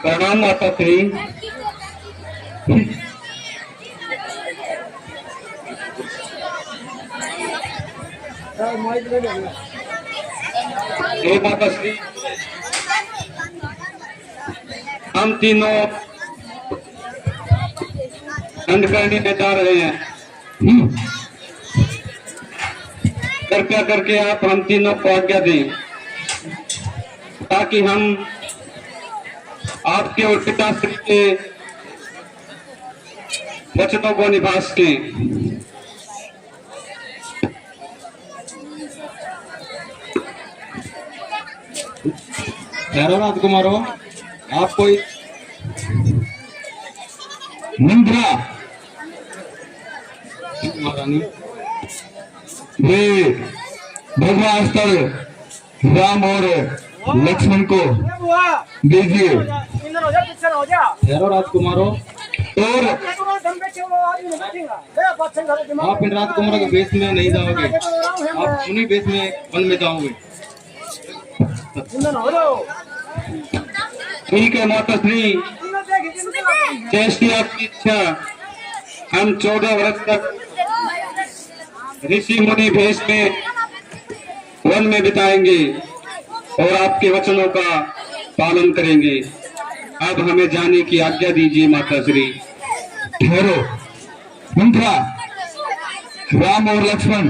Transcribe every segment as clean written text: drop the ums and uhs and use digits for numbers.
प्रणाम माता श्री। हे माता श्री, हम तीनों दंड करने में जा रहे हैं। कृपया करके आप हम तीनों को आज्ञा दें ताकि हम आपके और पिताश्री के वचनों को निभा सकें। राजकुमारों, आप कोई मंत्रा महारानी ये भगवान स्थल राम और लक्ष्मण को दीजिए। राजकुमारों, और आप इन राजकुमारों के बेस में नहीं जाओगे, आप उन्हीं बेस में वन में जाओगे। ठीक है माता श्री, जैसी आपकी इच्छा। हम 14 वर्ष तक ऋषि मुनि भेष में वन में बिताएंगे और आपके वचनों का पालन करेंगे। अब हमें जाने की आज्ञा दीजिए माता श्री। ठहरो मंत्रा, राम और लक्ष्मण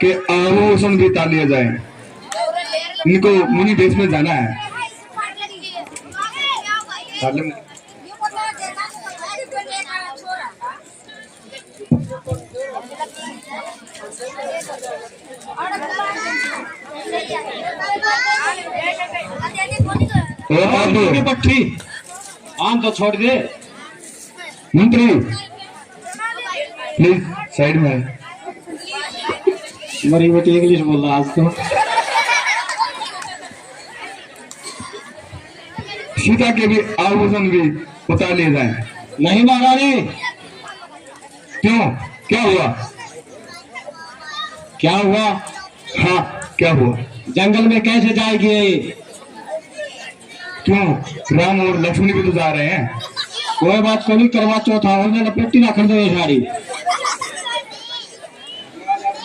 के आभूषण भी ताल लिए जाए। इनको मुनि भेष में जाना है। पट्टी आम तो छोड़ दे मंत्री, प्लीज साइड में। मरी बेटी इंग्लिश बोल रहा आज तो। सीता के भी आभूषण भी उतार लिए जाए। नहीं महारानी। क्यों, क्या हुआ? क्या हुआ? हाँ, क्या हुआ? जंगल में कैसे जाएगी? क्यों, राम और लक्ष्मण भी तो जा रहे हैं। कोई बात को नहीं, करवा चौथा होने लपेटी ना खरीदो ये साड़ी।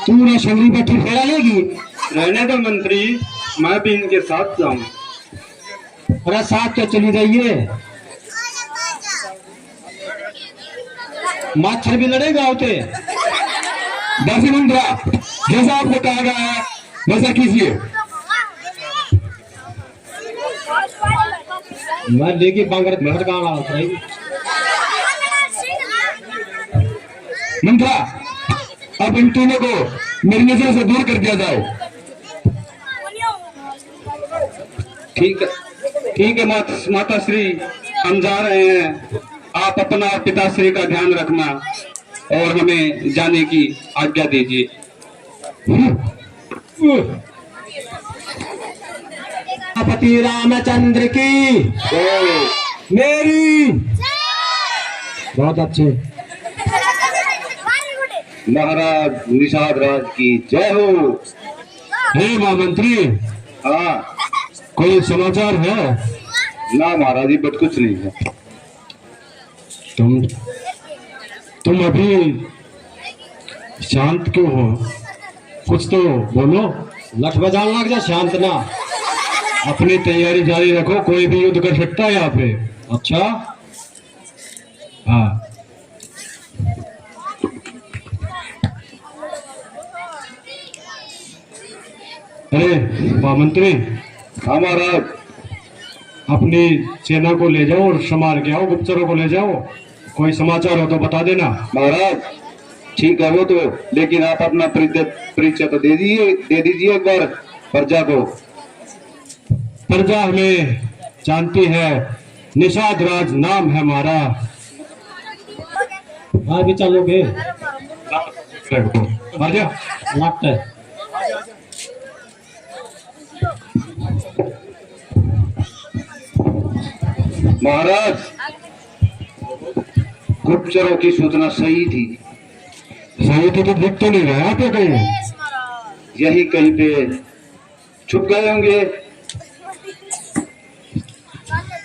तूने शंगरी बैठी फेरा लेगी? रहने दो मंत्री, मैं भी इनके साथ जाऊं। अरे साथ तो चली जाइए, मच्छर भी लड़ेगा होते। दर्शन मंत्रा, जैसा आपको कहा गया है वैसा कीजिए। मैं देखी बांगर मंत्रा, अब इन तीनों को मेरी नजर से दूर कर दिया जाए। ठीक है माता श्री, हम जा रहे हैं। आप अपना और पिताश्री का ध्यान रखना और हमें जाने की आज्ञा दीजिए। पति रामचंद्र की मेरी बहुत अच्छे। महाराज निषाद राज की जय हो। हे महामंत्री, हाँ कोई समाचार है? ना महाराज जी, बट कुछ नहीं है। तुम अभी शांत क्यों हो? कुछ तो बोलो। लठ बजाने लग जा, शांत ना। अपनी तैयारी जारी रखो, कोई भी युद्ध कर सकता है यहाँ पे। अच्छा हाँ, अरे महामंत्री, हमारा अपनी सेना को ले जाओ और संभाल के आओ, गुप्तचरों को ले जाओ। कोई समाचार हो तो बता देना। महाराज ठीक है वो तो, लेकिन आप अपना परिचय तो दे दीजिए एक बार प्रजा को। प्रजा हमें जानती है, निषाद राज नाम है हमारा। आगे चलोगे? लगता है महाराज, गुप्तचरों की सूचना सही थी। सही थी तो दिख तो नहीं रहा पे कहीं, यही कहीं पे छुप गए होंगे।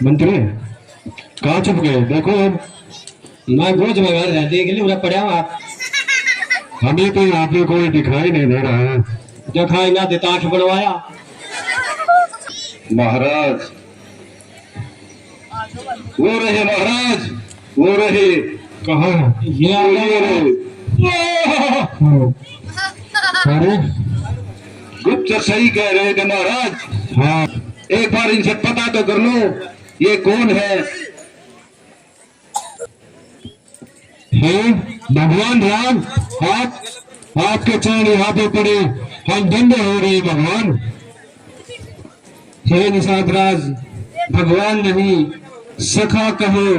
मंत्री कहाँ छुप गए? देखो अब मैं गोज में घर है, देख ली पड़ा हुआ। हमें तो यहाँ पे कोई दिखाई नहीं दे रहा है। दिखाई ना देता आंख बनवाया। महाराज वो रहे, महाराज वो रहे। कहाँ? ये आ गए। अरे गुप्त सही कह रहे थे महाराज। हाँ, एक बार इनसे पता तो कर लो ये कौन है। हे भगवान राम, आपके चरण यहाँ पे पड़े, हम धन्य हो रहे भगवान। हे निषाद राज, भगवान नहीं सखा कहो।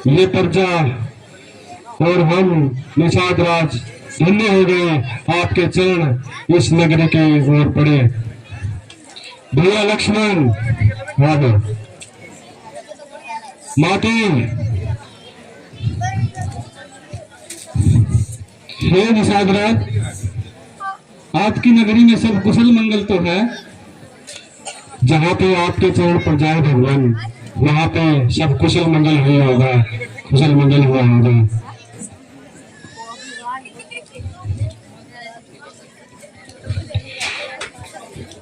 ये प्रजा और हम निषाद राज धन्य हो गए, आपके चरण इस नगरी के ओर पड़े। भैया लक्ष्मण, माते, हे निषाद राज, आपकी नगरी में सब कुशल मंगल तो है? जहाँ पे आपके चरण पर जाए भगवान, वहाँ पे सब कुशल मंगल हुआ होगा, कुशल मंगल हुआ होगा।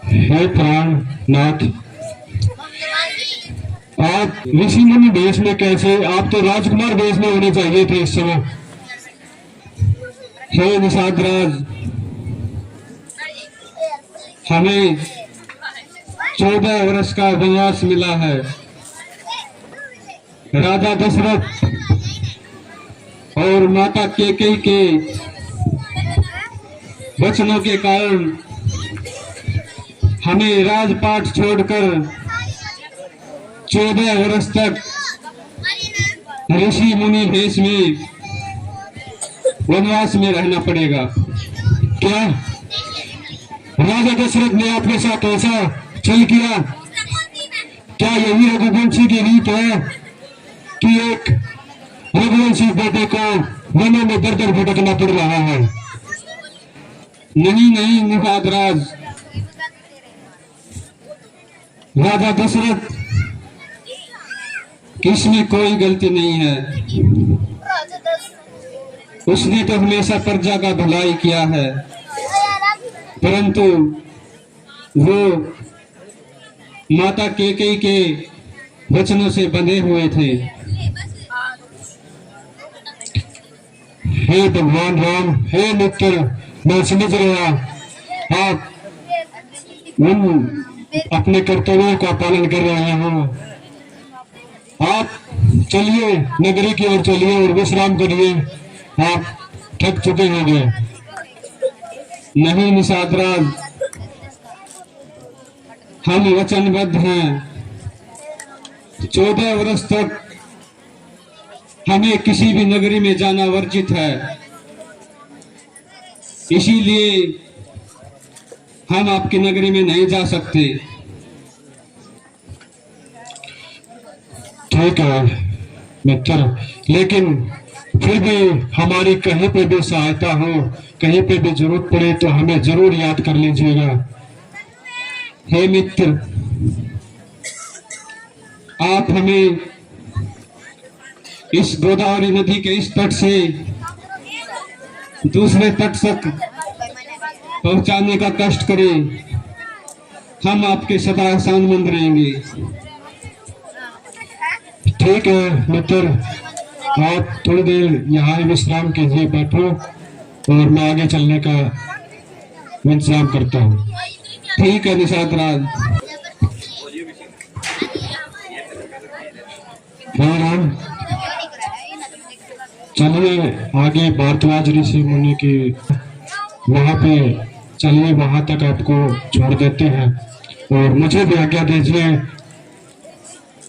हे प्राणनाथ, आप ऋषि मुनि देश में कैसे? आप तो राजकुमार देश में होने चाहिए थे इस समय। हे निषाद राज, हमें 14 वर्ष का वनवास मिला है। राजा दशरथ और माता कैकेयी के वचनों के कारण हमें राजपाट छोड़कर 14 वर्ष तक ऋषि मुनि भेष में वनवास में रहना पड़ेगा। क्या राजा दशरथ ने आपके साथ ऐसा छल किया? क्या यही रघुवंशी की रीत है कि एक रघुवंशी बेटे को वनों में दर दर भटकना पड़ रहा है? नहीं नहीं निषाद राज, राजा दशरथ इसमें कोई गलती नहीं है। उसने तो हमेशा प्रजा का भलाई किया है, परंतु वो माता कैकेयी के वचनों से बंधे हुए थे। हे भगवान राम, हे मित्र, मैं समझ रहा आप अपने कर्तव्यों का पालन कर रहे हो। आप चलिए नगरी की ओर चलिए और विश्राम करिए, आप थक चुके होंगे। नहीं निषाद राज, हम वचनबद्ध हैं। 14 वर्ष तक हमें किसी भी नगरी में जाना वर्जित है, इसीलिए हम आपकी नगरी में नहीं जा सकते। ठीक है मित्र, लेकिन फिर भी हमारी कहीं पे भी सहायता हो, कहीं पे भी जरूरत पड़े तो हमें जरूर याद कर लीजिएगा। हे मित्र, आप हमें इस गोदावरी नदी के इस तट से दूसरे तट तक पहुंचाने का कष्ट करें, हम आपके सदा एहसानमंद रहेंगे। ठीक है मित्र, आप थोड़ी देर यहाँ विश्राम कीजिए, बैठो और मैं आगे चलने का इंतजाम करता हूँ। ठीक है निषाद राज। राम, चलिए आगे भारद्वाज ऋषि मुनि की वहाँ पे चलिए, वहां तक आपको छोड़ देते हैं और मुझे भी आज्ञा दीजिए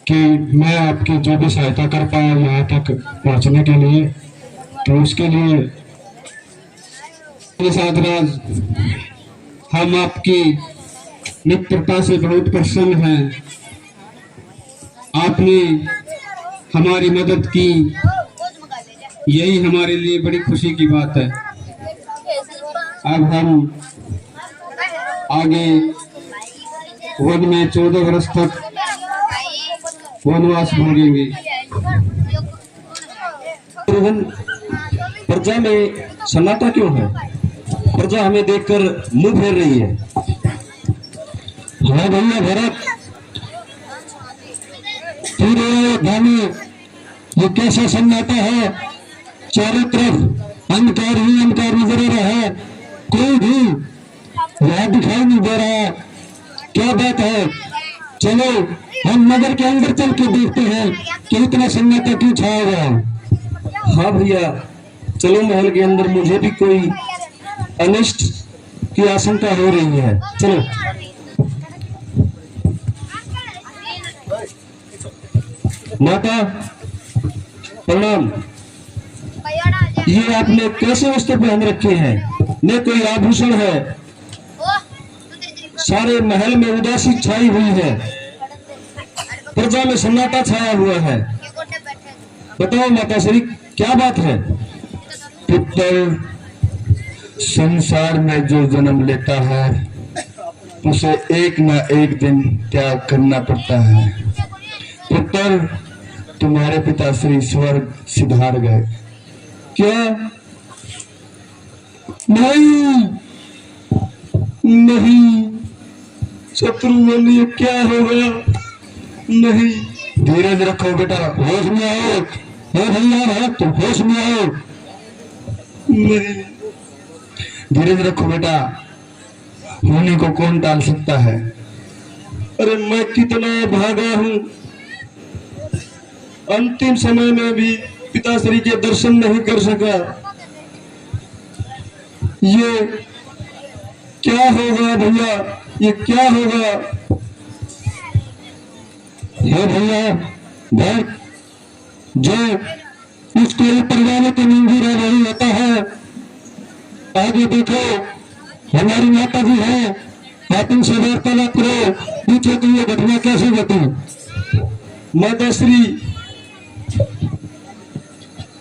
कि मैं आपकी जो भी सहायता कर पाया यहाँ तक पहुँचने के लिए, तो उसके लिए निषाद राज, हम आपकी मित्रता से बहुत प्रसन्न हैं। आपने हमारी मदद की, यही हमारे लिए बड़ी खुशी की बात है। अब हम आगे वन में 14 वर्ष तक वनवास भोगेंगे। प्रजा में सन्नाटा क्यों है? प्रजा हमें देखकर मुंह फेर रही है। हाँ भैया भरत, पूरे अयोध्या में ये कैसा सन्नाटा है? चारों तरफ अंधकार ही अंधकार नजर आ रहा है, कोई भी यहाँ दिखाई नहीं दे रहा। क्या बात है? चलो हम नगर के अंदर चल के देखते हैं कि इतना सन्नाटा क्यों छाया हुआ है। हाँ भैया चलो महल के अंदर, मुझे भी कोई अनिष्ट की आशंका हो रही है। चलो। माता प्रणाम। ये आपने कैसे वस्त्र पहन रखे हैं? न कोई आभूषण है, सारे महल में उदासी छाई हुई है, प्रजा में सन्नाटा छाया हुआ है। बताओ माता श्री क्या बात है? पुत्र, संसार में जो जन्म लेता है उसे एक न एक दिन त्याग करना पड़ता है। पुत्र, तुम्हारे पिता श्री स्वर्ग सिधार गए। क्या? नहीं नहीं, शत्रुघ्न ये क्या हो गया? नहीं। धीरज रखो बेटा, होश में आओ। हे भैया भक्त, होश में आओ। नहीं, धीरज रखो बेटा, होने को कौन टाल सकता है? अरे मैं कितना भागा हूँ, अंतिम समय में भी पिताश्री के दर्शन नहीं कर सका। ये क्या होगा भैया? ये क्या होगा? हे भैया भक्त, जो उसके ऊपर वाले को नींद रही होता है, आगे देखो हमारी माता जी है, आप इनसे वार्तालाप करो, पूछो कि ये घटना कैसे घटी। माता श्री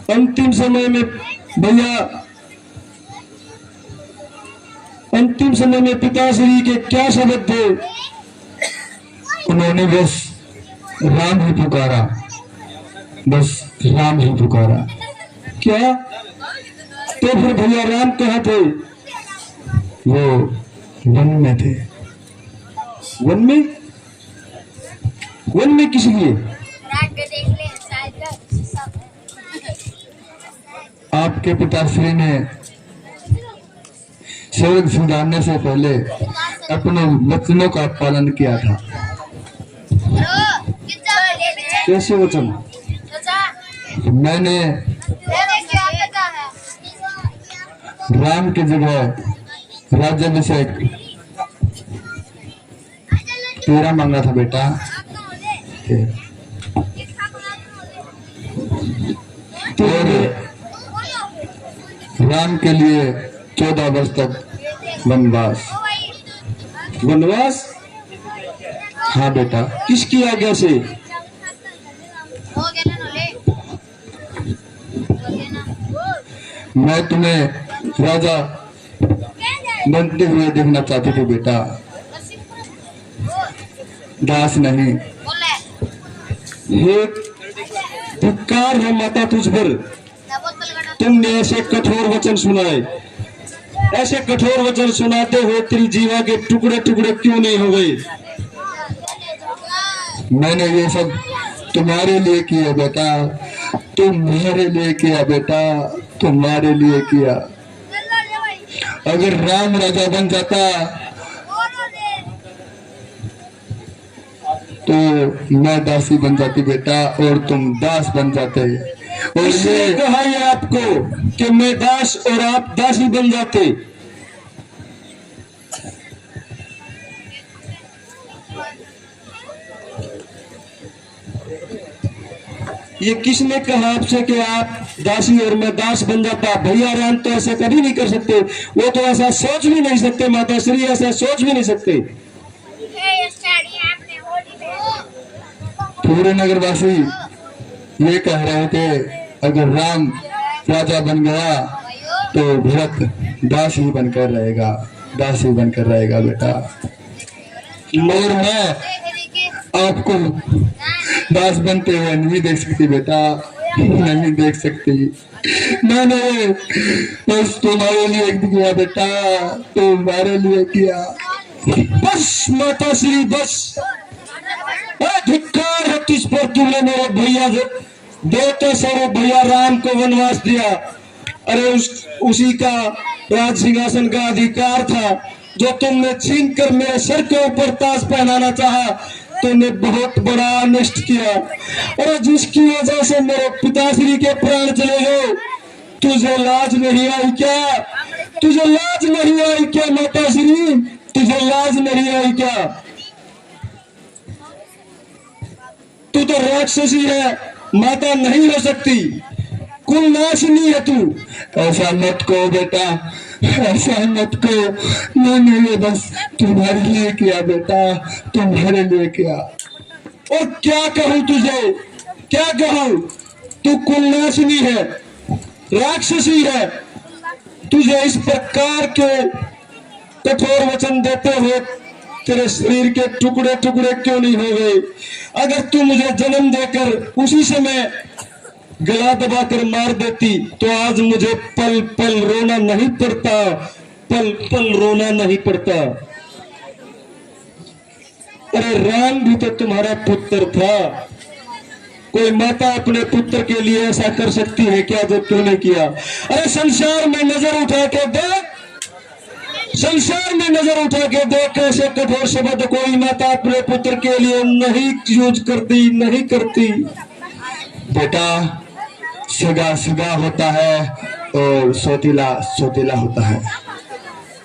अंतिम समय में भैया, अंतिम समय में पिताश्री के क्या शब्द थे? उन्होंने बस राम ही पुकारा, बस राम ही पुकारा। क्या? तो फिर भैया राम कहाँ थे? वो वन में थे। वन में? वन में किस लिए? आपके पिताश्री ने स्वर्ग सिधारने से पहले अपने वचनों का पालन किया था। कैसे वचन? मैंने राम की जगह राज्याभिषेक तेरा मांगा था बेटा। और राम के लिए 14 वर्ष तक वनवास। वनवास? हाँ बेटा। किसकी आज्ञा से? मैं तुम्हें राजा बनते हुए देखना चाहती थी बेटा, दास नहीं। हे धिक्कार है माता तुझ पर, तुमने ऐसे कठोर वचन सुनाए। ऐसे कठोर वचन सुनाते हुए तेरी जीवा के टुकड़े टुकड़े क्यों नहीं हो गए? मैंने ये सब तुम्हारे लिए किया बेटा, तुम्हारे लिए किया बेटा, तुम्हारे लिए किया। अगर राम राजा बन जाता तो मैं दासी बन जाती बेटा, और तुम दास बन जाते। और इसने कहा है आपको कि मैं दास और आप दासी बन जाते। ये किसने कहा आपसे कि आप दासी और मैं दास बन जाता? भैया राम तो ऐसा कभी नहीं कर सकते, वो तो ऐसा सोच भी नहीं सकते। माता श्री ऐसा सोच भी नहीं सकते। पूरे नगरवासी ये कह रहे थे, अगर राम राजा बन गया तो भरत दास ही बनकर रहेगा, दास ही बनकर रहेगा बेटा। और मैं आपको दास बनते हुए नहीं देख सकती बेटा, नहीं देख सकती। मैंने बस तुम्हारे लिए किया बेटा, तुम्हारे लिए किया। बस माता श्री बस, धिक्कार है तुझ पर, तुमने मेरे भैया बेटे से भैया राम को वनवास दिया। अरे उसी का राज सिंहासन का अधिकार था जो तुमने छीन कर मेरे सर के ऊपर ताज पहनाना चाहा। तुमने बहुत बड़ा अनिष्ट किया, और जिसकी वजह से मेरे पिताश्री के प्राण चले गए। तुझे लाज नहीं आई क्या? तुझे लाज नहीं आई क्या माताश्री? तुझे लाज नहीं आई क्या? तू तो राक्षसी है, माता नहीं हो सकती, कुल नाशनी है तू। ऐसा मत को बेटा, ऐसा मत को। मैंने ये बस तुम्हारे लिए किया बेटा, तुम्हारे लिए किया। और क्या कहूं तुझे, क्या कहूं? तू कुल नाशनी है, राक्षसी है। तुझे इस प्रकार के कठोर वचन देते हुए तेरे शरीर के टुकड़े टुकड़े क्यों नहीं हो गए? अगर तू मुझे जन्म देकर उसी समय गला दबाकर मार देती तो आज मुझे पल पल रोना नहीं पड़ता, पल पल रोना नहीं पड़ता। अरे राम भी तो तुम्हारा पुत्र था। कोई माता अपने पुत्र के लिए ऐसा कर सकती है क्या जो तूने किया? अरे संसार में नजर उठा के देख, संसार में नजर उठा के देख, ऐसे कठोर शब्द कोई माता अपने पुत्र के लिए नहीं यूज करती, नहीं करती। बेटा सगा सगा होता है और सौतीला सौतीला होता है।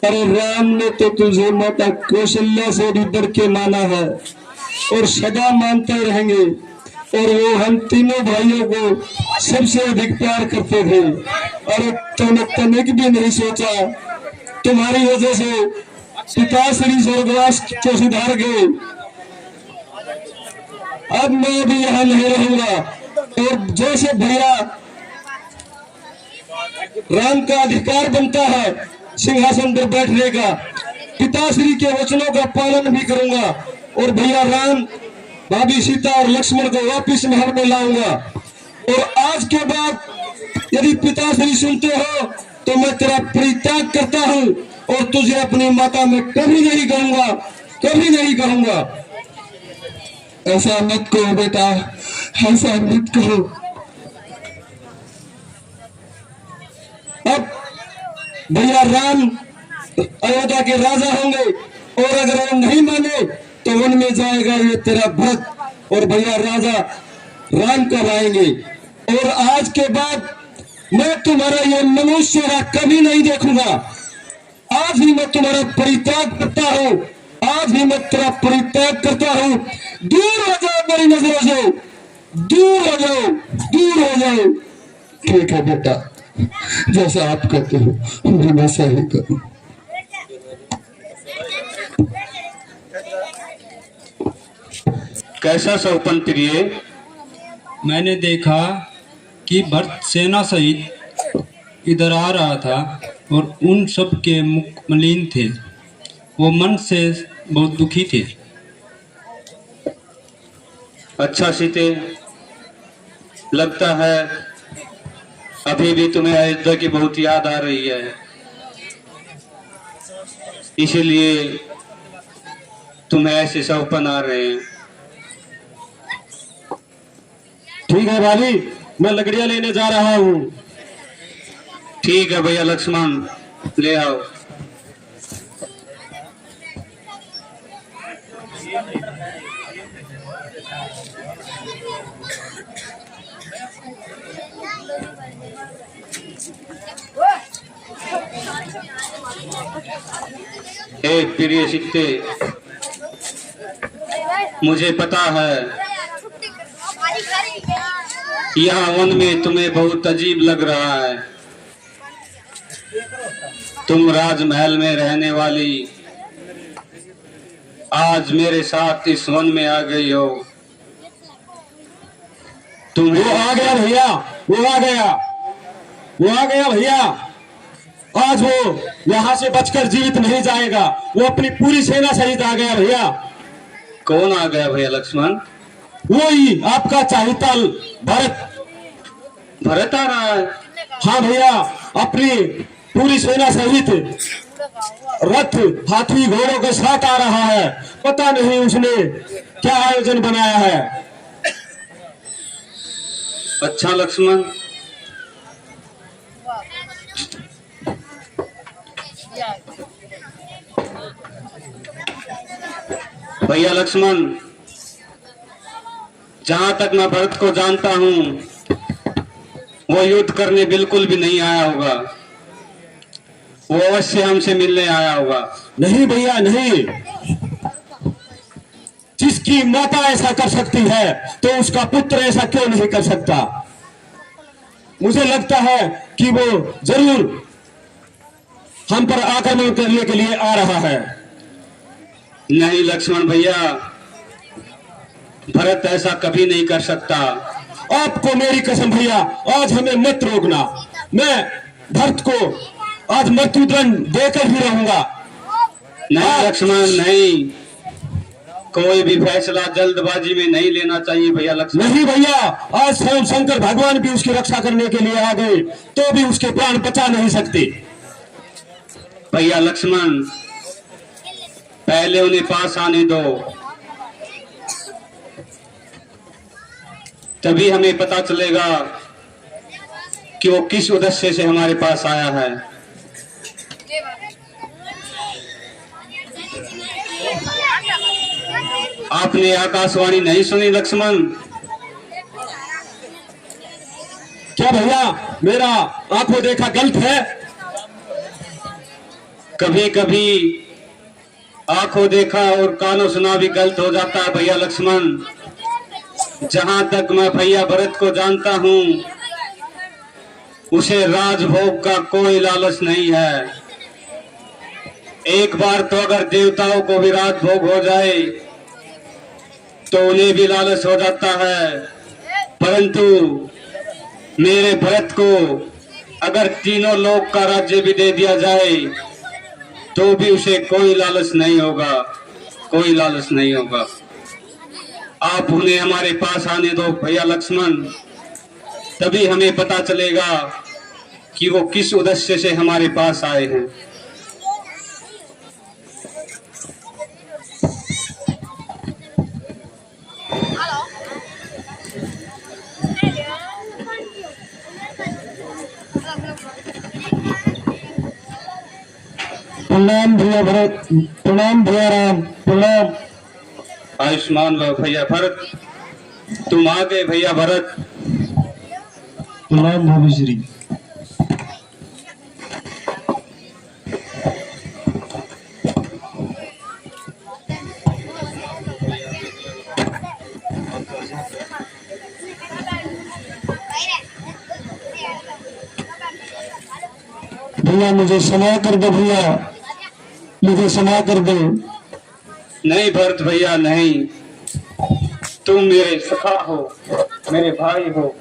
अरे राम ने तो तुझे माता कौशल्या से भी बढ़ के माना है और सदा मानते रहेंगे। और वो हम तीनों भाइयों को सबसे अधिक प्यार करते थे। और तुमने तनिक भी नहीं सोचा, तुम्हारी वजह से पिताश्री स्वर्गवास को सुधार गए। अब मैं भी यहाँ नहीं रहूंगा। और जैसे भैया राम का अधिकार बनता है सिंहासन पर बैठने का, पिताश्री के वचनों का पालन भी करूंगा और भैया राम, भाभी सीता और लक्ष्मण को वापिस महल में लाऊंगा। और आज के बाद यदि पिताश्री सुनते हो तो मैं तेरा परित्याग करता हूं और तुझे अपनी माता में कभी नहीं कहूंगा, कभी नहीं कहूंगा। ऐसा मत कहो बेटा, ऐसा मत कहो। अब भैया राम अयोध्या के राजा होंगे और अगर वो नहीं माने तो वन में जाएगा ये तेरा भक्त और भैया राजा राम को लाएंगे। और आज के बाद मैं तुम्हारा ये मनुष्य कभी नहीं देखूंगा। आज ही मैं तुम्हारा परित्याग करता हूँ, आज ही मैं तेरा परित्याग करता हूँ। दूर हो जाओ मेरी नजरों से, दूर हो जाओ, दूर हो जाओ। ठीक है बेटा, जैसा आप कहते हो मैं वैसा ही करूं। कैसा सौपन प्रिय? मैंने देखा कि भरत सेना सहित इधर आ रहा था और उन सब के मुख मलिन थे, वो मन से बहुत दुखी थे। अच्छा सीते, लगता है अभी भी तुम्हें अयोध्या की बहुत याद आ रही है, इसीलिए तुम्हें ऐसे सौपन आ रहे हैं। ठीक है भाभी, मैं लकड़ियां लेने जा रहा हूँ। ठीक है भैया लक्ष्मण, ले आओ। हे प्रिय सीते, मुझे पता है यहाँ वन में तुम्हें बहुत अजीब लग रहा है। तुम राजमहल में रहने वाली आज मेरे साथ इस वन में आ गई हो। वो आ गया भैया, वो आ गया, वो आ गया भैया। आज वो यहाँ से बचकर जीवित नहीं जाएगा। वो अपनी पूरी सेना सहित आ गया भैया। कौन आ गया भैया लक्ष्मण? वो ही आपका चाहिताल भरत। भरत आ रहा है? हाँ भैया, अपनी पूरी सेना सहित रथ हाथी घोड़ों के साथ आ रहा है। पता नहीं उसने क्या आयोजन बनाया है। अच्छा लक्ष्मण, भैया लक्ष्मण, जहां तक मैं भरत को जानता हूं, वो युद्ध करने बिल्कुल भी नहीं आया होगा। वो अवश्य हमसे मिलने आया होगा। नहीं भैया नहीं, जिसकी माता ऐसा कर सकती है तो उसका पुत्र ऐसा क्यों नहीं कर सकता। मुझे लगता है कि वो जरूर हम पर आक्रमण करने के लिए आ रहा है। नहीं लक्ष्मण भैया, भरत ऐसा कभी नहीं कर सकता। आपको मेरी कसम भैया, आज हमें मत रोकना। मैं भरत को आज मृत्युदंड देकर ही रहूंगा। नहीं लक्ष्मण नहीं, कोई भी फैसला जल्दबाजी में नहीं लेना चाहिए भैया लक्ष्मण। नहीं भैया, आज स्वयं शंकर भगवान भी उसकी रक्षा करने के लिए आ गए तो भी उसके प्राण बचा नहीं सकते। भैया लक्ष्मण, पहले उन्हें पास आने दो, तभी हमें पता चलेगा कि वो किस उद्देश्य से हमारे पास आया है। आपने आकाशवाणी नहीं सुनी लक्ष्मण? क्या भैया मेरा आंखों देखा गलत है? कभी कभी आंखों देखा और कानों सुना भी गलत हो जाता है भैया लक्ष्मण। जहां तक मैं भैया भरत को जानता हूं, उसे राजभोग का कोई लालच नहीं है। एक बार तो अगर देवताओं को भी राजभोग हो जाए तो उन्हें भी लालच हो जाता है, परंतु मेरे भरत को अगर तीनों लोक का राज्य भी दे दिया जाए तो भी उसे कोई लालच नहीं होगा, कोई लालच नहीं होगा। आप उन्हें हमारे पास आने दो भैया लक्ष्मण, तभी हमें पता चलेगा कि वो किस उद्देश्य से हमारे पास आए हैं। प्रणाम भैया भरत, प्रणाम भैया राम, प्रणाम। आयुष्मान भव भैया भरत, तुम आ गए भैया भरत। प्रणाम भाभी श्री। भैया मुझे क्षमा कर दो भैया, मुझे क्षमा कर दो। नहीं भरत भैया नहीं, तुम मेरे सखा हो, मेरे भाई हो।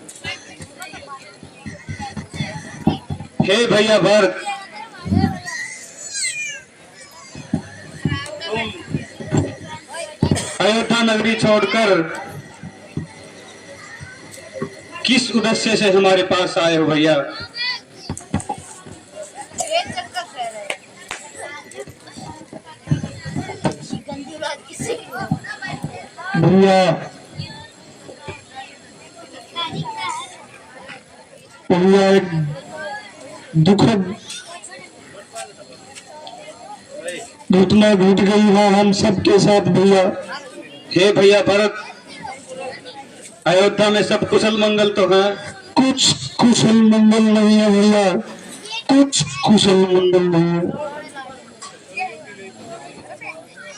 हे भैया भरत, तुम अयोध्या नगरी छोड़कर किस उद्देश्य से हमारे पास आए हो भैया? भैया भैया एक दुखद घटना घट गई है हम सबके साथ भैया। हे भैया भरत, अयोध्या में सब कुशल मंगल तो है? कुछ कुशल मंगल नहीं है भैया, कुछ कुशल मंगल नहीं है।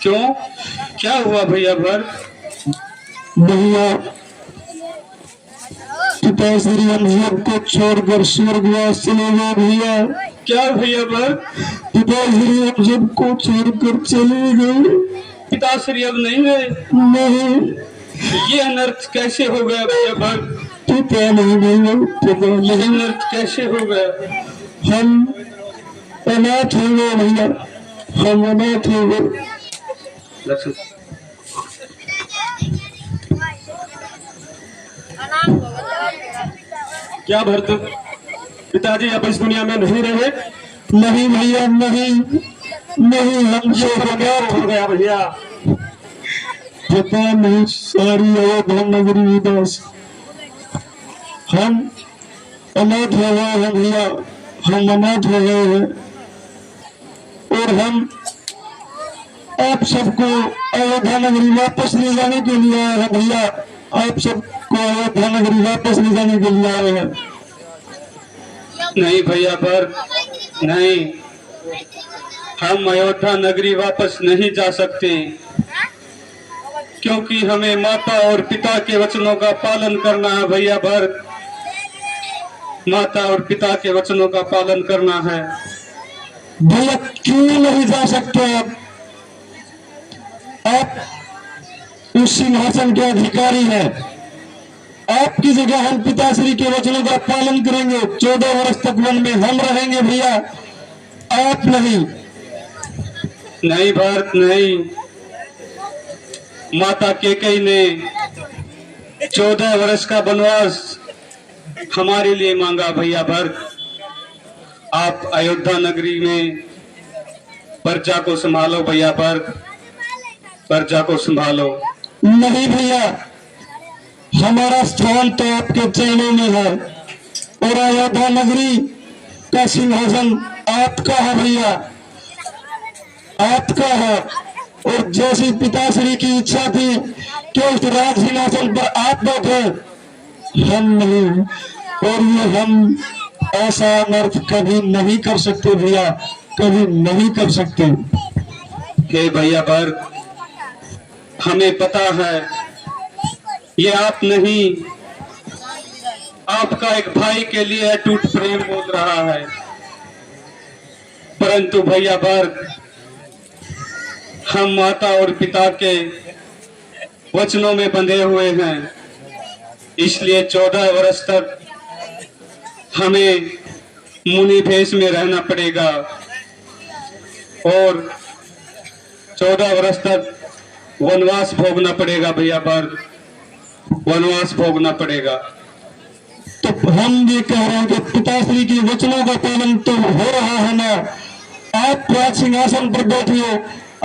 क्यों, क्या हुआ भैया भरत? भैया पिताश्री हम सबको छोड़कर स्वर्गवास चले गए भैया। क्या भैया भरत? पिताश्री हम सबको छोड़कर चले गए। पिताश्री अब नहीं है? नहीं, ये अनर्थ कैसे हो गया भैया भरत? पता नहीं भैया, पता ये नहीं। अनर्थ कैसे हो गया? हम अनाथ हो गए भैया, हम अनाथ हो गए। लक्ष्मण क्या भरत, पिताजी अब इस दुनिया में नहीं रहे? नहीं भैया, नहीं नहीं, हम जो अनाथ हो गया भैया। पता नहीं सारी अयोध्या नगरी उदास, हम अनाथ हो गए हैं भैया, हम अनाथ हो गए हैं। और हम आप सबको अयोध्या नगरी वापस ले जाने के लिए आए हैं भैया, आप सबको अयोध्या नगरी वापस ले जाने के लिए आए हैं। नहीं भैया भरत नहीं, हम अयोध्या नगरी वापस नहीं जा सकते, क्योंकि हमें माता और पिता के वचनों का पालन करना है भैया भरत, माता और पिता के वचनों का पालन करना है। भैया क्यों नहीं जा सकते आप उस सिंहासन के अधिकारी हैं, आपकी जगह हम पिताश्री के वचनों का पालन करेंगे, 14 वर्ष तक वन में हम रहेंगे भैया, आप नहीं। नहीं भरत नहीं, माता केकई ने 14 वर्ष का वनवास हमारे लिए मांगा भैया भरत, आप अयोध्या नगरी में प्रजा को संभालो भैया भरत, प्रजा को संभालो। नहीं भैया, हमारा स्थान तो आपके चरणों में है और अयोध्या नगरी का सिंहासन आपका है भैया, आपका है। और जैसी पिताश्री की इच्छा थी कि उस राज सिंहासन पर आप बैठे, हम नहीं, और ये हम ऐसा अनर्थ कभी नहीं कर सकते भैया, कभी नहीं कर सकते। हे भैया भरत, हमें पता है ये आप नहीं, आपका एक भाई के लिए अटूट प्रेम बोल रहा है, परंतु भैया भरत हम माता और पिता के वचनों में बंधे हुए हैं, इसलिए 14 वर्ष तक हमें मुनि भेष में रहना पड़ेगा और 14 वर्ष तक वनवास भोगना पड़ेगा भैया भरत, वनवास भोगना पड़ेगा। तो हम ये कह रहे हैं कि पिताश्री के वचनों का पालन तो हो रहा है ना, आप राज सिंहासन पर बैठिए,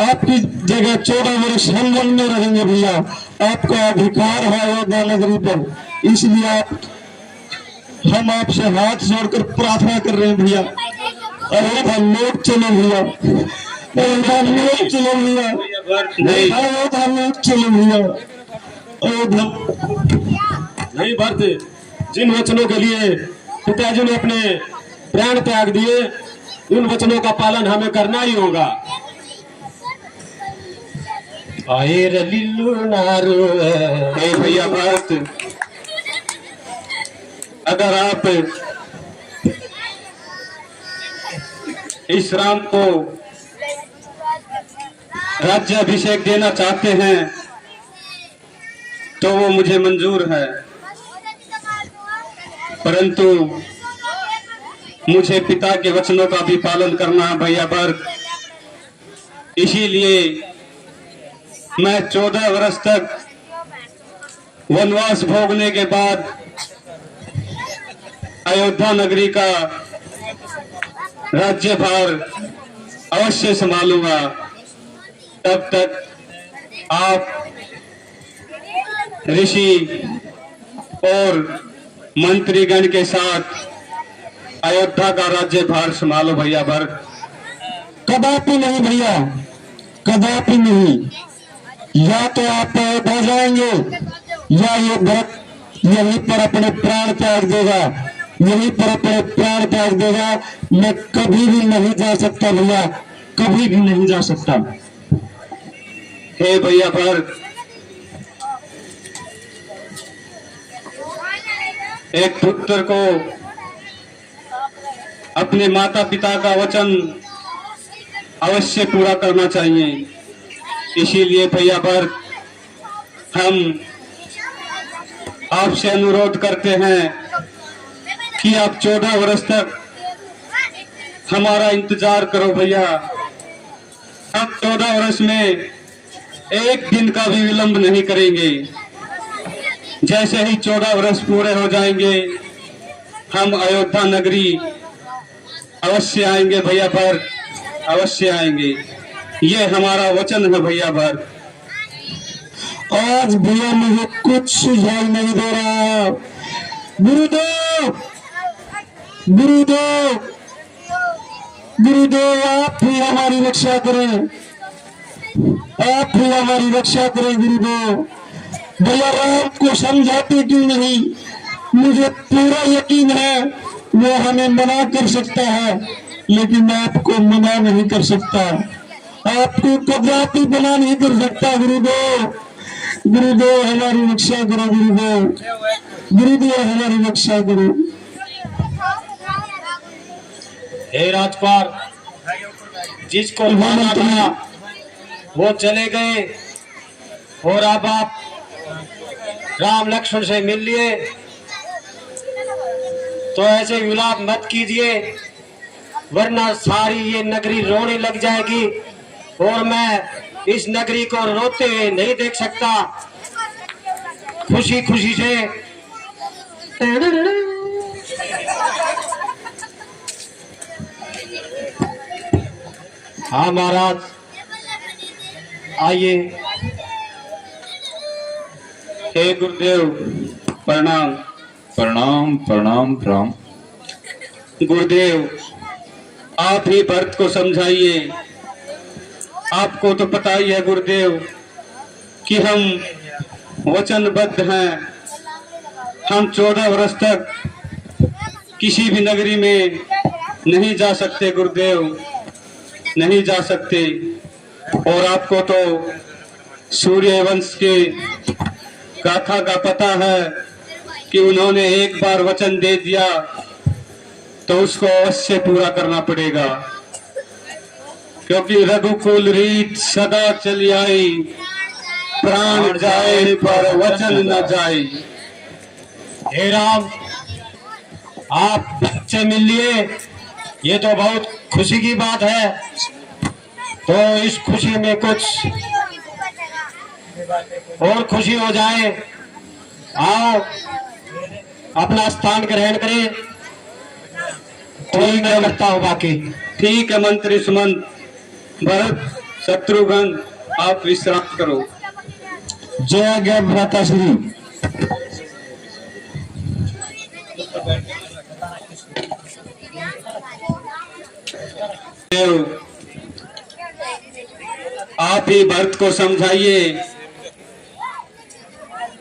आपकी जगह 14 वर्ष हम वन में रहेंगे भैया, आपका अधिकार है अयोध्या नगरी पर, इसलिए आप हम आपसे हाथ जोड़कर प्रार्थना कर रहे हैं भैया, अयोध्या लौट चलो भैया, अयोध्या लौट चलो भैया, नहीं अयोध्या लौट चलो भैया, अयोध्या। नहीं भरत, जिन वचनों के लिए पिताजी ने अपने प्राण त्याग दिए, उन वचनों का पालन हमें करना ही होगा। हे भैया भरत, अगर आप इस राम को राज्याभिषेक देना चाहते हैं तो वो मुझे मंजूर है, परंतु मुझे पिता के वचनों का भी पालन करना है भैया भरत, इसीलिए मैं 14 वर्ष तक वनवास भोगने के बाद अयोध्या नगरी का राज्यभार अवश्य संभालूंगा, तब तक आप ऋषि और मंत्रीगण के साथ अयोध्या का राज्यभार संभालो भैया भरत। कदापि नहीं भैया, कदापि नहीं, या तो आप अयोध्या जाएंगे या ये भरत यहीं पर अपने प्राण त्याग देगा, यहीं पर अपने प्राण त्याग देगा। मैं कभी भी नहीं जा सकता भैया, कभी भी नहीं जा सकता। हे भैया भरत, एक पुत्र को अपने माता पिता का वचन अवश्य पूरा करना चाहिए, इसीलिए भैया भरत हम आपसे अनुरोध करते हैं कि आप 14 वर्ष तक हमारा इंतजार करो भैया। हम 14 वर्ष में एक दिन का भी विलंब नहीं करेंगे। जैसे ही 14 वर्ष पूरे हो जाएंगे हम अयोध्या नगरी अवश्य आएंगे भैया भर, अवश्य आएंगे। ये हमारा वचन है भैया भर। आज भैया मुझे कुछ सुझाव नहीं दे रहा। गुरुदेव, गुरुदेव, गुरुदेव, आप ही हमारी रक्षा करें, आप ही हमारी रक्षा करें गुरुदेव। भैया राम को समझाते क्यों नहीं? मुझे पूरा यकीन है वो हमें मना कर सकता है, लेकिन आपको मना नहीं कर सकता, आपको कदापि मना नहीं कर सकता। गुरुदेव, गुरुदेव हमारी रक्षा करो, गुरुदेव, गुरुदेव हमारी रक्षा करो। हे राजपाल, जिसको माना था वो चले गए और अब आप राम लक्ष्मण से मिल लिए, तो ऐसे विलाप मत कीजिए, वरना सारी ये नगरी रोने लग जाएगी और मैं इस नगरी को रोते हुए नहीं देख सकता। खुशी खुशी से हाँ महाराज, आइए। हे गुरुदेव, प्रणाम। प्रणाम प्रणाम प्रणाम। गुरुदेव, आप ही भरत को समझाइए। आपको तो पता ही है गुरुदेव कि हम वचनबद्ध हैं। हम 14 वर्ष तक किसी भी नगरी में नहीं जा सकते गुरुदेव, नहीं जा सकते। और आपको तो सूर्यवंश के गाथा का पता है कि उन्होंने एक बार वचन दे दिया तो उसको अवश्य पूरा करना पड़ेगा, क्योंकि रघुकुल रीत सदा चली आई, प्राण जाए पर वचन न जाए। हे राम, आप बच्चे मिल लिए, ये तो बहुत खुशी की बात है। तो इस खुशी में कुछ और खुशी हो जाए। आओ अपना स्थान ग्रहण करें। ठीक है, करता हूँ बाकी। ठीक है मंत्री सुमंत, भरत, शत्रुघ्न, आप विश्राम करो। जय आज्ञा भ्राताश्री। देव, आप ही भरत को समझाइए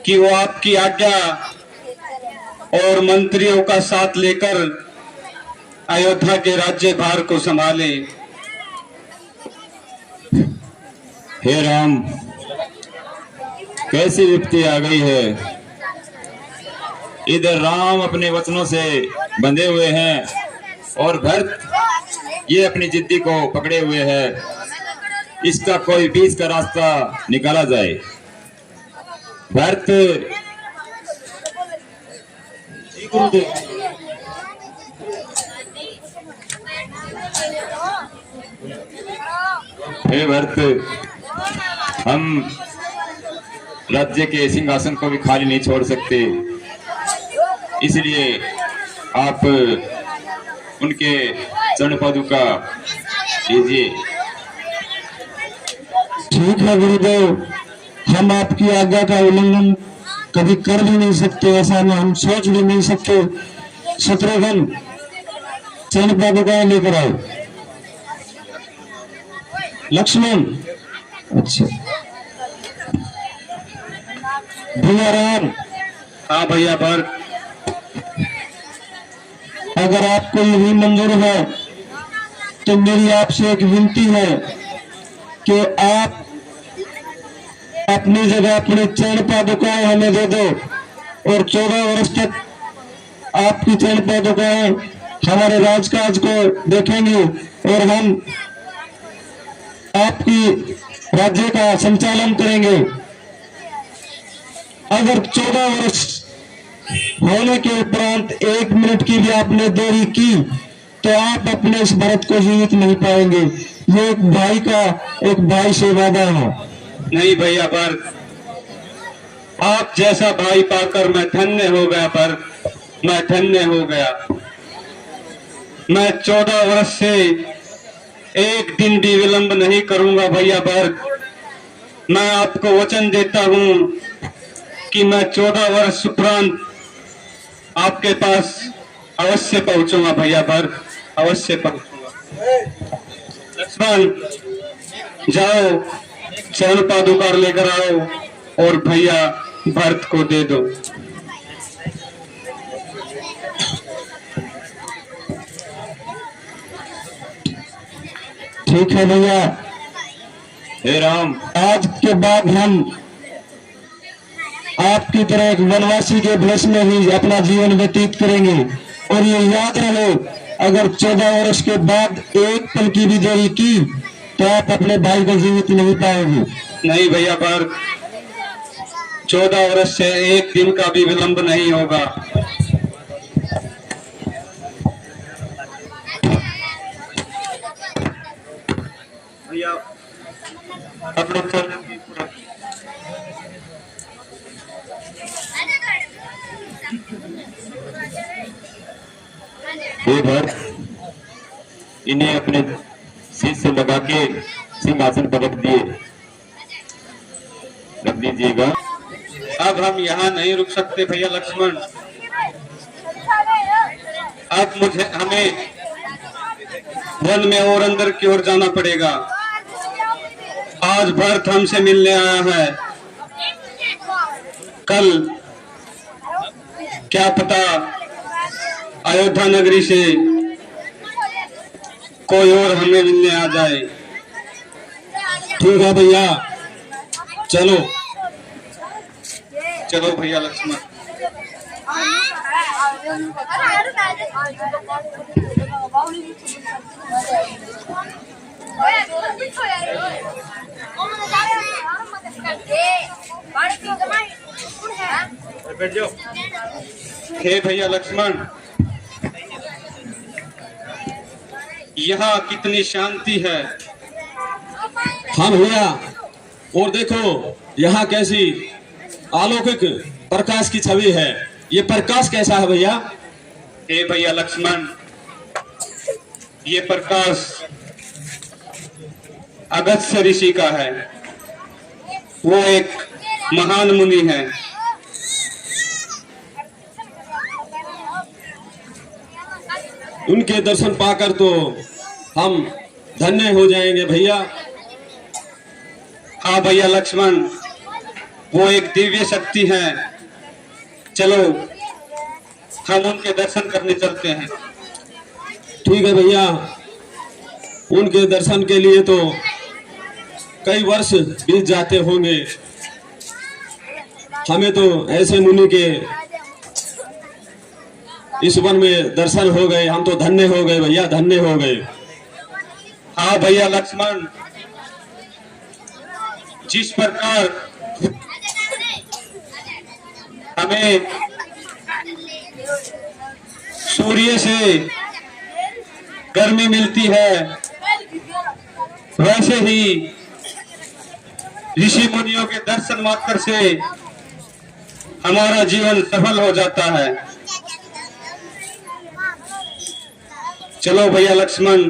कि वो आपकी आज्ञा और मंत्रियों का साथ लेकर अयोध्या के राज्यभार को संभाले। हे राम, कैसी विपत्ति आ गई है। इधर राम अपने वचनों से बंधे हुए हैं और भरत ये अपनी जिद्दी को पकड़े हुए है। इसका कोई बीच का रास्ता निकाला जाए। भरत, हे भरत, हम राज्य के सिंहासन को भी खाली नहीं छोड़ सकते, इसलिए आप उनके चरण पादुका लीजिए। ठीक है गुरुदेव, हम आपकी आज्ञा का उल्लंघन कभी कर भी नहीं सकते, ऐसा हम सोच भी नहीं सकते। शत्रुघ्न, चरण पादुकाएं लेकर आओ। लक्ष्मण, अच्छा भैया राम। हाँ भैया भरत, अगर आपको यही मंजूर है तो मेरी आपसे एक विनती है कि आप अपनी जगह अपने चरण पादुकाएं हमें दे दो और 14 वर्ष तक आपकी चरण पादुकाएं हमारे राजकाज को देखेंगी और हम आपकी राज्य का संचालन करेंगे। अगर 14 वर्ष होने के उपरांत 1 मिनट की भी आपने देरी की तो आप अपने इस भरत को जीवित नहीं पाएंगे। ये एक भाई से वादा है। नहीं भैया भरत, आप जैसा भाई पाकर मैं धन्य हो गया भरत, मैं धन्य हो गया। मैं 14 वर्ष से एक दिन भी विलंब नहीं करूंगा भैया भरत। मैं आपको वचन देता हूं कि मैं 14 वर्ष उपरांत आपके पास अवश्य पहुंचूंगा भैया भरत, अवश्य पहुंचूंगा। लक्ष्मण जाओ, चरण पादुका लेकर आओ और भैया भरत को दे दो। ठीक है भैया, हे राम, आज के बाद हम आपकी तरह एक वनवासी के भेष में ही अपना जीवन व्यतीत करेंगे। और ये याद रहे, अगर 14 वर्ष के बाद एक पल की भी देरी की तो आप अपने भाई को जीवित नहीं पाओगे। नहीं भैया भरत, 14 वर्ष से एक दिन का भी विलंब नहीं होगा। भैया अपने चरण की पूरा हे भरत, इन्हें अपने शीश से लगा के सिंहासन पर रख दीजिएगा। अब हम यहाँ नहीं रुक सकते भैया लक्ष्मण। अब हमें वन में और अंदर की ओर जाना पड़ेगा। आज भरत हमसे मिलने आया है, कल क्या पता अयोध्या नगरी से कोई और हमें मिलने आ जाए। ठीक है भैया, चलो। चलो भैया लक्ष्मण। हे भैया लक्ष्मण, यहाँ कितनी शांति है। हाँ भैया, और देखो यहाँ कैसी अलौकिक प्रकाश की छवि है। ये प्रकाश कैसा है भैया? हे भैया लक्ष्मण, ये प्रकाश अगस्त्य ऋषि का है। वो एक महान मुनि है। उनके दर्शन पाकर तो हम धन्य हो जाएंगे भैया। हाँ भैया लक्ष्मण, वो एक दिव्य शक्ति है। चलो हम उनके दर्शन करने चलते हैं। ठीक है भैया, उनके दर्शन के लिए तो कई वर्ष बीत जाते होंगे। हमें तो ऐसे मुनि के इस वन में दर्शन हो गए, हम तो धन्य हो गए भैया, धन्य हो गए। हाँ भैया लक्ष्मण, जिस प्रकार हमें सूर्य से गर्मी मिलती है, वैसे ही ऋषि मुनियों के दर्शन मात्र से हमारा जीवन सफल हो जाता है। चलो भैया लक्ष्मण,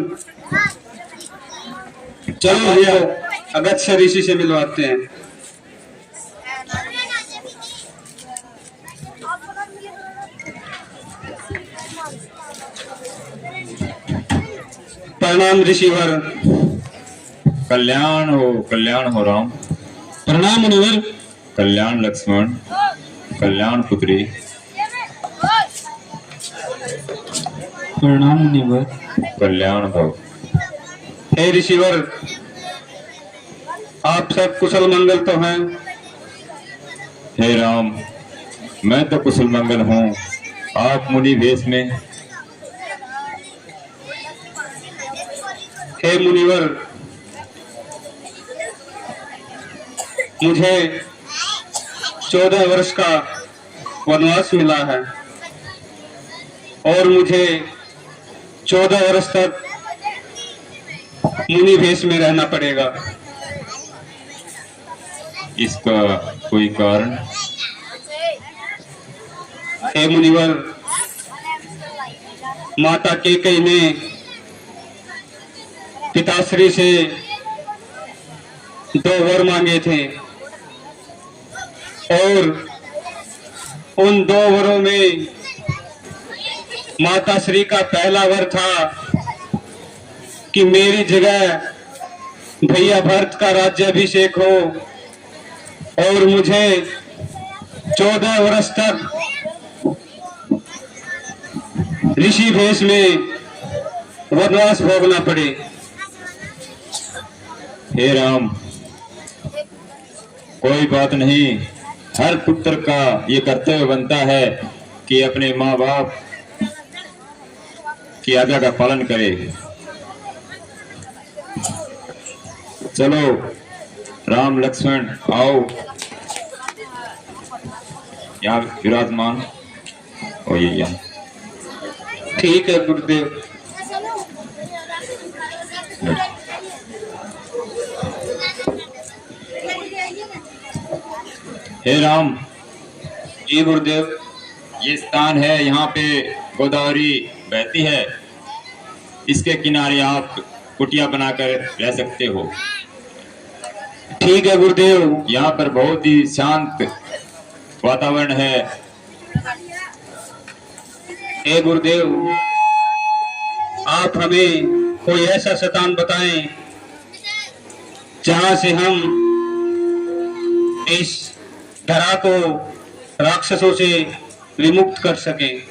चलो भैया अगस्त्य ऋषि से मिलवाते हैं। प्रणाम ऋषिवर। कल्याण हो राम। प्रणाम मुनिवर। कल्याण लक्ष्मण, कल्याण पुत्री। प्रणाम मुनिवर। कल्याण भव। हे ऋषिवर, आप सब कुशल मंगल तो हैं? हे राम, मैं तो कुशल मंगल हूँ। आप मुनि वेश में। हे मुनिवर, मुझे 14 वर्ष का वनवास मिला है और मुझे 14 वर्ष तक मुनि भेष में रहना पड़ेगा। इसका कोई कारण? हे मुनिवर, माता कैकेयी ने पिताश्री से 2 वर मांगे थे और उन 2 वरों में माता श्री का पहला वर था कि मेरी जगह भैया भरत का राज्याभिषेक हो और मुझे 14 वर्ष तक ऋषि भेष में वनवास भोगना पड़े। हे राम, कोई बात नहीं। हर पुत्र का ये कर्तव्य बनता है कि अपने माँ बाप की आज्ञा का पालन करे। चलो राम लक्ष्मण आओ, यहाँ विराजमान हो। ये यहाँ ठीक है गुरुदेव। हे राम, जी गुरुदेव। ये स्थान है, यहाँ पे गोदावरी बहती है। इसके किनारे आप कुटिया बनाकर रह सकते हो। ठीक है गुरुदेव। यहाँ पर बहुत ही शांत वातावरण है। हे गुरुदेव, आप हमें कोई ऐसा स्थान बताएं जहां से हम इस धरा को राक्षसों से विमुक्त कर सकें।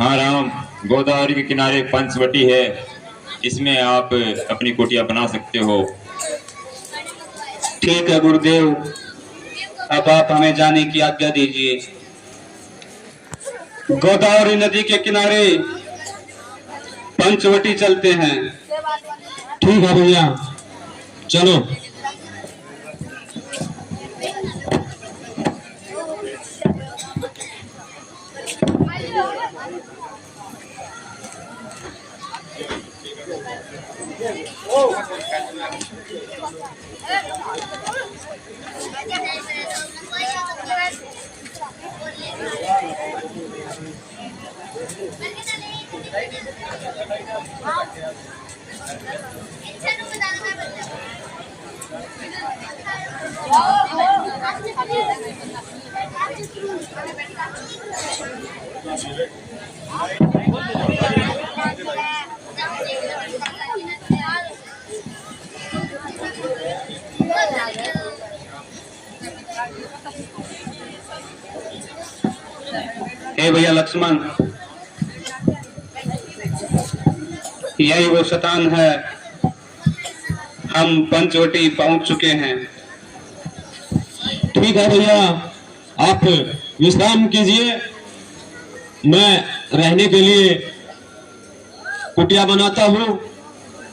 हाँ राम, गोदावरी के किनारे पंचवटी है, इसमें आप अपनी कुटिया बना सकते हो। ठीक है गुरुदेव, अब आप हमें जाने की आज्ञा दीजिए। गोदावरी नदी के किनारे पंचवटी चलते हैं। ठीक है भैया, चलो। हे भैया लक्ष्मण, यही वो स्थान है। हम पंचवटी पहुंच चुके हैं। ठीक है भैया, आप विश्राम कीजिए। मैं रहने के लिए कुटिया बनाता हूँ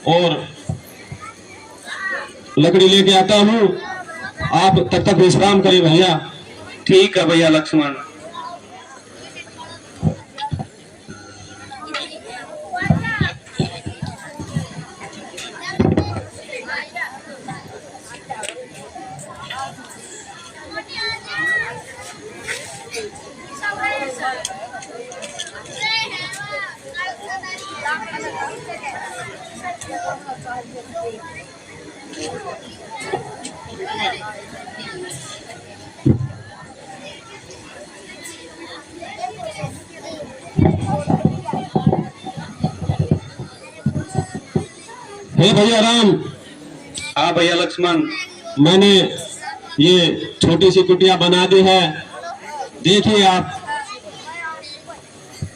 और लकड़ी लेके आता हूँ। आप तब तक विश्राम करिए भैया। ठीक है भैया लक्ष्मण। हे भैया राम, हाँ भैया लक्ष्मण। मैंने ये छोटी सी कुटिया बना दी है, देखिए आप।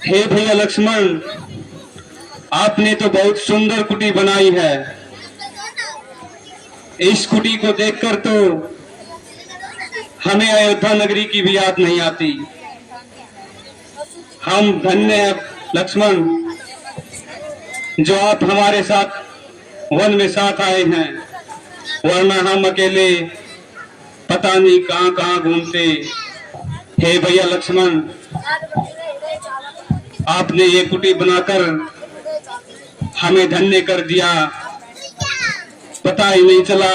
हे भैया लक्ष्मण, आपने तो बहुत सुंदर कुटी बनाई है। इस कुटी को देखकर तो हमें अयोध्या नगरी की भी याद नहीं आती। हम धन्य हैं लक्ष्मण, जो आप हमारे साथ वन में साथ आए हैं, वरना हम अकेले पता नहीं कहां कहां घूमते। हे भैया लक्ष्मण, आपने ये कुटी बनाकर हमें धन्य कर दिया, पता ही नहीं चला।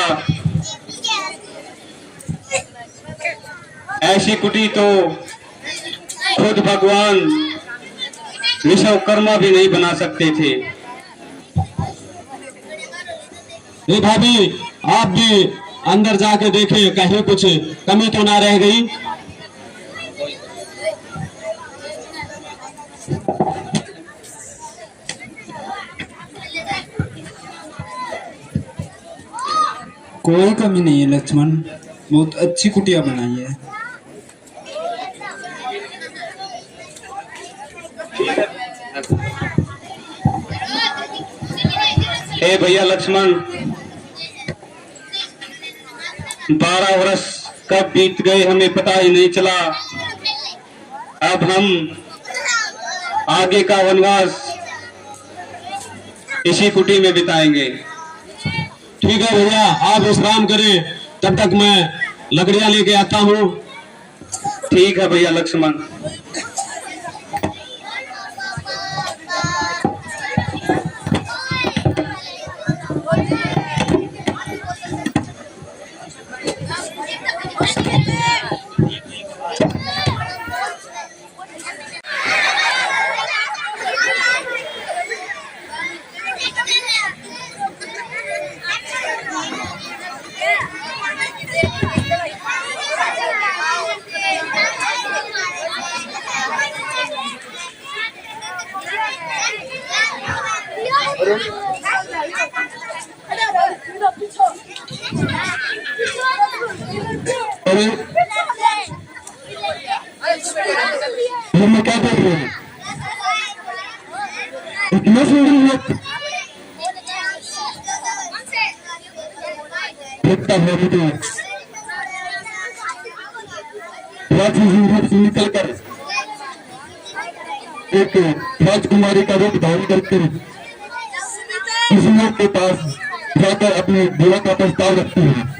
ऐसी कुटी तो खुद भगवान विश्वकर्मा भी नहीं बना सकते थे। ये भाभी, आप भी अंदर जाके देखें, कहीं कुछ कमी तो ना रह गई। कोई कमी नहीं है लक्ष्मण, बहुत अच्छी कुटिया बनाई है। हे भैया लक्ष्मण, 12 वर्ष कब बीत गए हमें पता ही नहीं चला। अब हम आगे का वनवास इसी कुटी में बिताएंगे। ठीक है भैया, आप विश्राम करें, तब तक मैं लकड़ियां लेके आता हूँ। ठीक है भैया लक्ष्मण। अरे ये मैं क्या देख रही हूँ? इतना सुंदर लोग देखता है मुझे राजकुमारी से निकलकर एक राजकुमारी का रूप धारण करके इस लोग के पास जाकर अपने विवाह का प्रस्ताव रखती है।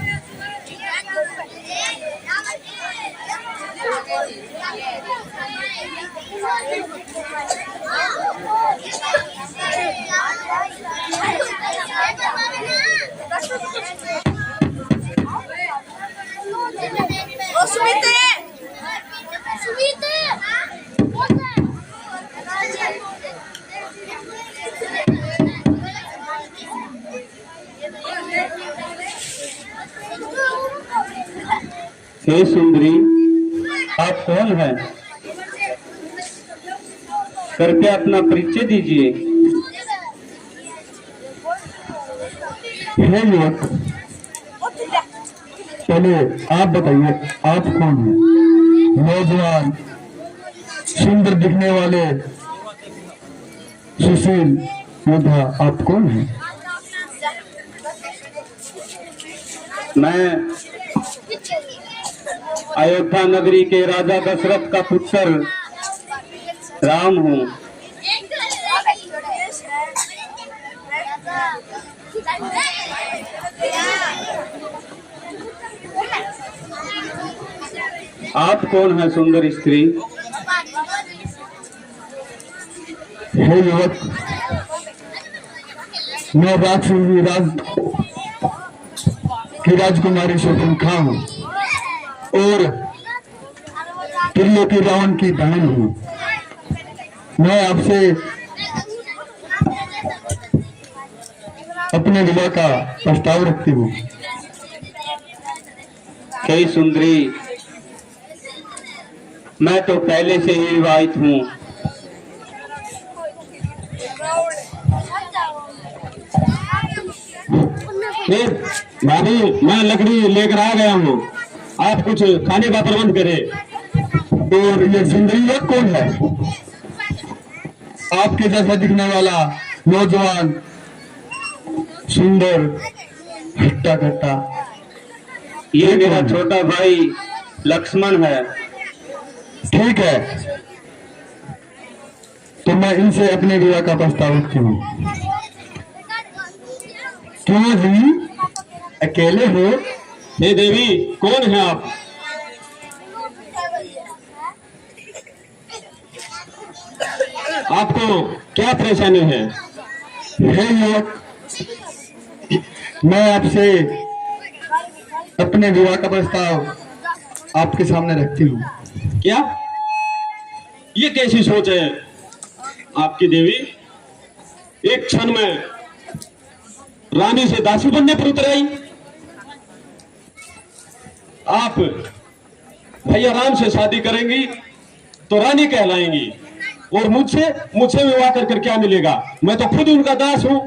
हे सुंदरी, आप कौन हैं? कृपया अपना परिचय दीजिए। हे युवक, पहले आप बताइए, आप कौन हैं? नौजवान, सुंदर दिखने वाले, सुशील योद्धा, आप कौन हैं? मैं अयोध्या नगरी के राजा दशरथ का पुत्र राम हूँ। आप कौन है सुंदर स्त्री? हे युवक, मैं राजसिंह राज की राजकुमारी शकुंतला हूँ और त्रिलोकी रावण की बहन हूँ। मैं आपसे अपने विवाह का प्रस्ताव रखती हूँ। हे सुंदरी, मैं तो पहले से ही विवाहित हूँ। फिर भाभी, मैं लकड़ी लेकर आ गया हूँ, आप कुछ खाने का प्रबंध करें। और ये सुंदरी लोग कौन है? आपके जैसा दिखने वाला नौजवान, सुंदर, हट्टा कट्टा, ये मेरा छोटा भाई लक्ष्मण है। ठीक है, तो मैं इनसे अपने विवाह का प्रस्ताव रखती हूँ। क्यों जी, अकेले हो? हे देवी, कौन है आप? आपको क्या परेशानी है? हे युवक, मैं आपसे अपने विवाह का प्रस्ताव आपके सामने रखती हूँ। क्या ये कैसी सोच है आपकी देवी? एक क्षण में रानी से दासी बनने पर उतर आई। आप भैया राम से शादी करेंगी तो रानी कहलाएंगी, और मुझसे विवाह कर क्या मिलेगा? मैं तो खुद उनका दास हूं,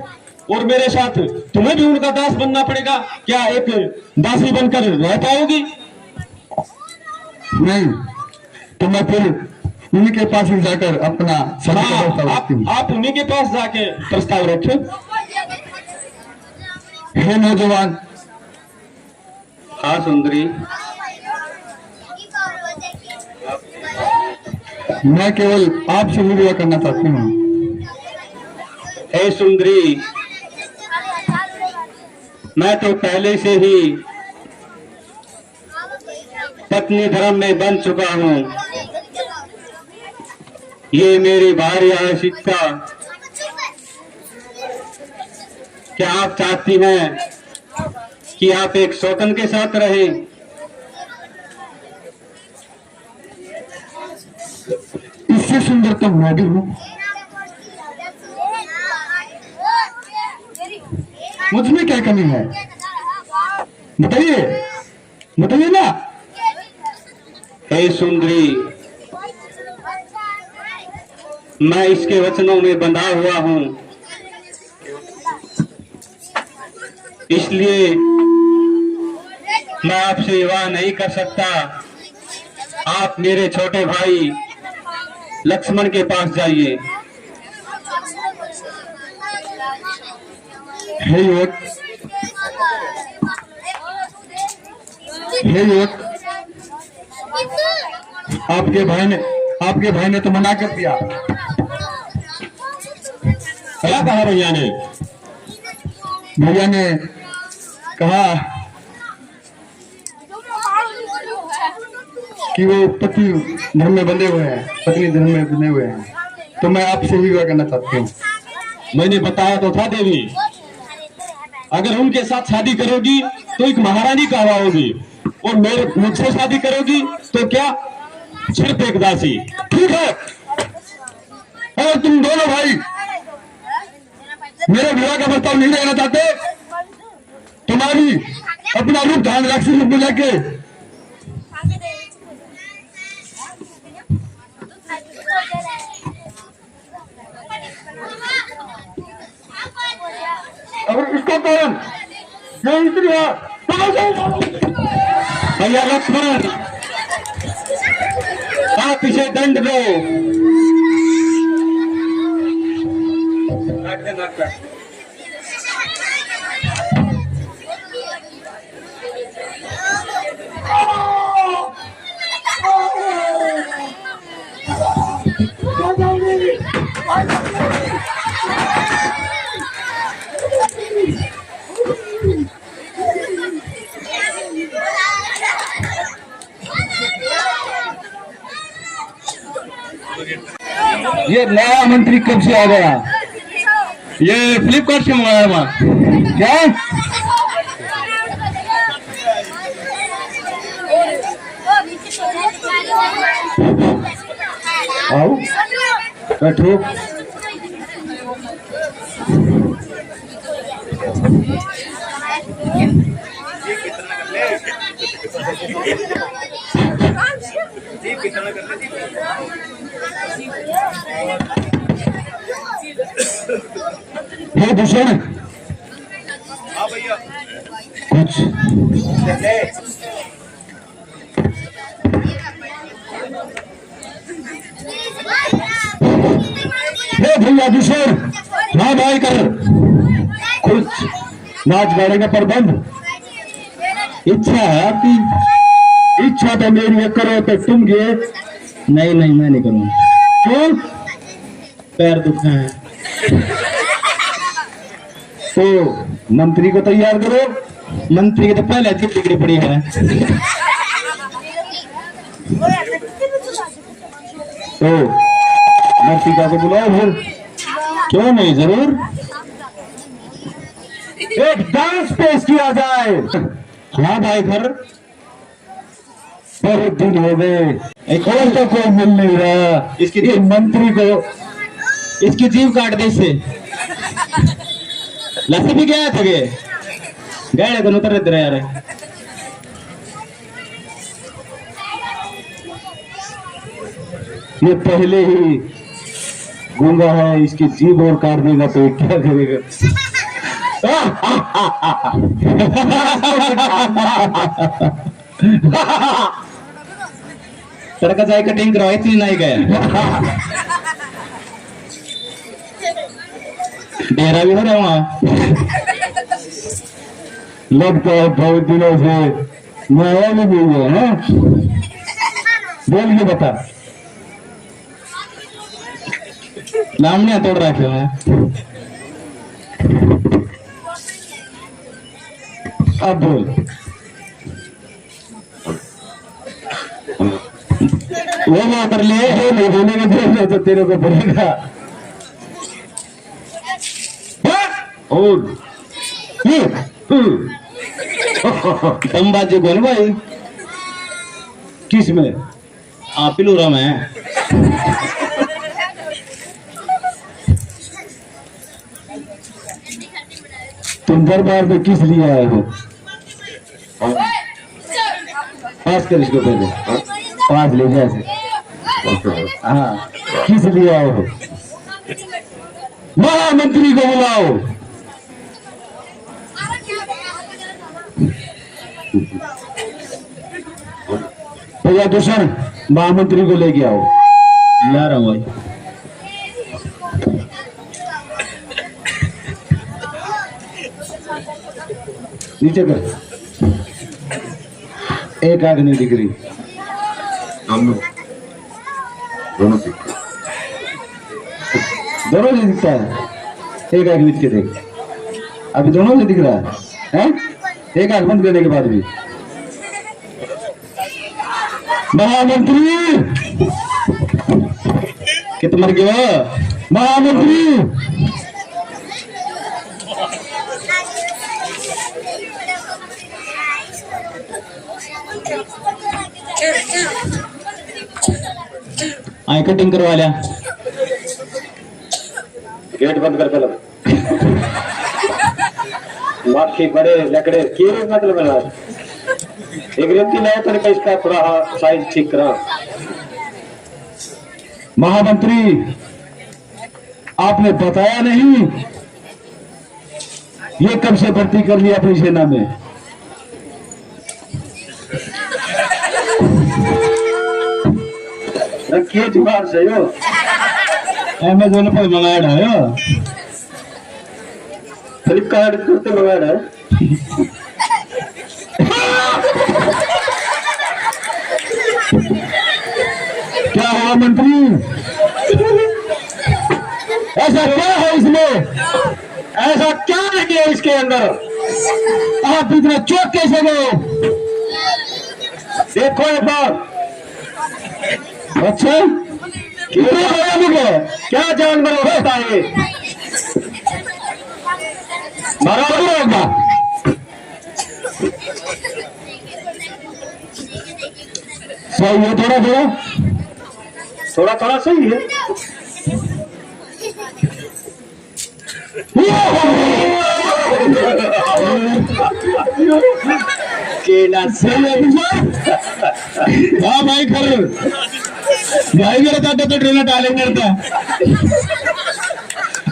और मेरे साथ तुम्हें भी उनका दास बनना पड़ेगा। क्या एक दासी बनकर रह पाओगी? नहीं, तो मैं फिर उनके पास ही जाकर अपना शादी का प्रस्ताव रखती हूँ। आप उन्हीं के पास जाके प्रस्ताव रखें। हे नौजवान, हाँ सुंदरी, मैं केवल आपसे ही विवाह करना चाहती हूँ। हे सुंदरी, मैं तो पहले से ही पत्नी धर्म में बन चुका हूँ। ये मेरी भार्य है सीता। क्या आप चाहती हैं कि आप एक शौकन के साथ रहें? इससे सुंदर तो मैं भी हूँ। मुझ में क्या कमी है? बताइए, बताइए ना। हे सुंदरी, मैं इसके वचनों में बंधा हुआ हूँ, इसलिए मैं आपसे विवाह नहीं कर सकता। आप मेरे छोटे भाई लक्ष्मण के पास जाइए। हे युवक, हे युवक, आपके भाई ने तो मना कर दिया। क्या कहा भैया ने? भैया ने कहा कि वो पति धर्म में बंधे हुए हैं, पत्नी धर्म में बंधे हुए हैं, तो मैं आपसे ही विवाह करना चाहती हूँ। मैंने बताया तो था देवी, अगर उनके साथ शादी करोगी तो एक महारानी कहलाओगी, और मुझसे शादी करोगी तो क्या सिर्फ एक दासी। ठीक है, और तुम दोनों भाई मेरे विवाह का प्रस्ताव नहीं लेना चाहते? तुम्हारी अपना रूप धारण राक्षसी रूप में लेके अगर इसका कारण ये स्त्री है तो भैया लक्ष्मण, आप इसे दंड दो। ये नया मंत्री कब से आ गया? ये फ्लिपकार्ट से मंगाया मैं। क्या? आओ, बैठो। हे भूषण, कुछ हे भैया भूषण, हाँ भाई कर कुछ नाच गाने का प्रबंध। इच्छा है आपकी? इच्छा तो मेरी है, करो तो तुम गए। नहीं नहीं, मैं नहीं करूँगा, क्यों? पैर दुखा है। तो मंत्री को तैयार करो। मंत्री की तो पहले अच्छी बिगड़ी पड़ी है। तो मंत्री का को बुलाओ फिर। क्यों नहीं, जरूर। एक डांस पेश किया जाए। हाँ भाई घर बहुत दिन हो गए, एक और तो कोई मिल नहीं रहा। इसकी मंत्री को इसकी जीव काट दे इससे। लस्सी भी गया थे गए को उतर रहते यार। ये पहले ही गूंगा है, इसकी जीभ और काट देगा तो ये क्या करेगा। सड़का चाय कटिंग करवाई थी नहीं गया। डेरा भी हो रहा वहां। लगता है बहुत दिनों से नया भी नहीं है। बोल के बता, लामड़िया तोड़ रखे हैं। अब बोल, वो ना कर ले, नहीं बोले के बोल तो तेरे को पड़ेगा। और तंबाजी बोल भाई, किस में? आप पिलूरा में। तुम दरबार में किस लिए आए हो? पास कर इसको पहले, पास ले जाए। हाँ, किस लिए आए हो? महामंत्री को बुलाओ। भैया दूषण, महामंत्री को लेके आओ। ला रहा हूं भाई। नीचे कर, एक आग नहीं दिख रही। दोनों से दिखता है। एक आग बीच के देख, अभी दोनों से दिख रहा है? एक आग बंद करने के बाद भी। महामंत्री कितना मर गया? महामंत्री आई कटिंग करवा लिया। गेट बंद कर पहले। माखी बड़े लकड़े की मतलब है। एक व्यक्ति लाया तो इसका थोड़ा साइज ठीक करा। महामंत्री, आपने बताया नहीं ये कब से भर्ती कर लिया अपनी सेना में? रखिए जुगाड़ से हो, अमेजोन पर मंगाया है, फ्लिपकार्ट करते मंगाया है। क्या हुआ मंत्री? ऐसा क्या है इसमें? ऐसा क्या नहीं है इसके अंदर? आप इतना चौक कैसे गए? देखो एक बार। अच्छा, क्या जानवर होता है? बराबर होगा। सही है, थोड़ा थोड़ा थोड़ा थोड़ा सही है। केला सही है। हाँ भाई कर भाई मेरा दादा तो ट्रेन हटा लेंगे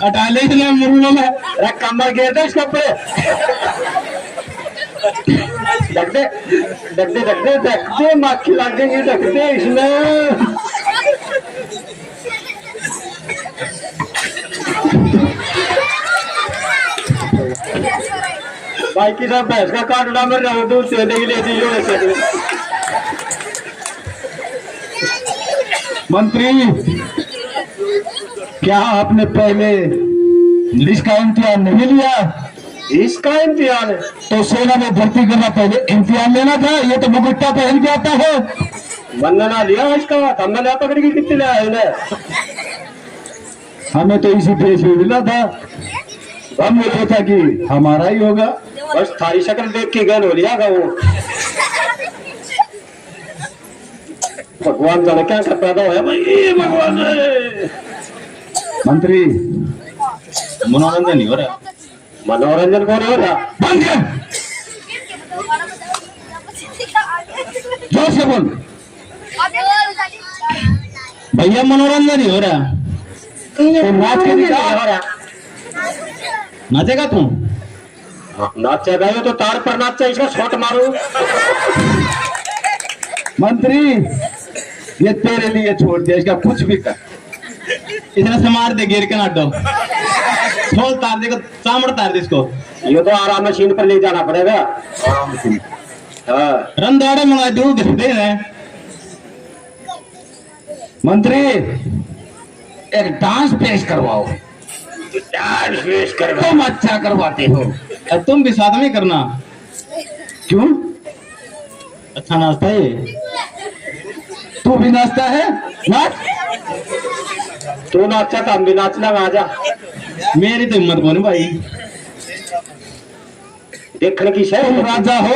हटा ले मुर्गा में कमर गया था इसके ऊपर। डकते डकते डकते डकते माखी लग जाएंगे डकते इसमें। भाई की साहब भैंस का काट उड़ा मेरे रहो दूध से के लिए चीजों। मंत्री, क्या आपने पहले इसका इम्तिहान नहीं लिया? इसका इम्तिहान तो सेना में भर्ती करना पहले इम्तिहान लेना था। ये तो मुकुट्टा पहन के आता है। वंदना लिया इसका, हमने लिया पकड़ के कितने लिया है? हमें तो इसी पेश में मिला था। हम ये सोचा कि हमारा ही होगा। बस थारी शक्ल देख के गैन हो लिया वो। भगवान जाने क्या कर पैदा होया भाई, भगवान। मंत्री मनोरंजन नहीं हो रहा। मनोरंजन कौन हो रहा? बंद कर, जोर से बोल। भैया मनोरंजन नहीं हो रहा। तो नाच के दिखा। नाचेगा तू? नाचा गए तो तार पर नाचा, इसका शॉट मारो। मंत्री ये तेरे लिए छोड़ दिया, इसका कुछ भी कर। इतना से मार दे गिर के नाटो। खोल तार दे को, चामड़ तार दे इसको। ये तो आराम मशीन पर ले जाना पड़ेगा। हाँ रन दौड़े मंगा दू दे रहे। मंत्री एक डांस पेश करवाओ। डांस पेश कर। तुम अच्छा करवाते हो। और तुम भी साथ में करना। क्यों? अच्छा नाचता है। तू भी नाचता है? नाच। तू नाचा तो हम भी नाचना। आजा। मेरी तो हिम्मत कौन भाई। देखने की तुम शय राजा हो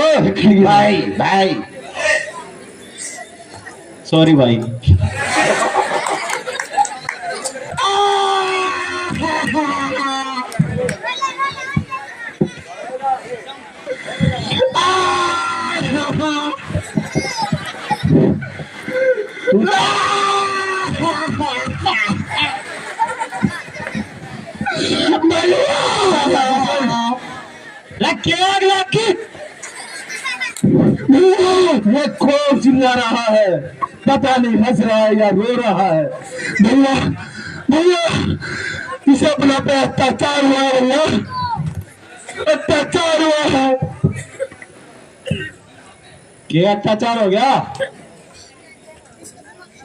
भाई। भाई सॉरी भाई। ये कौन चिल्ला रहा है? पता नहीं हंस रहा है या रो रहा है। भैया भैया इसे अपना पे अत्याचार हुआ है। भैया अत्याचार हुआ है। क्या अत्याचार हो गया?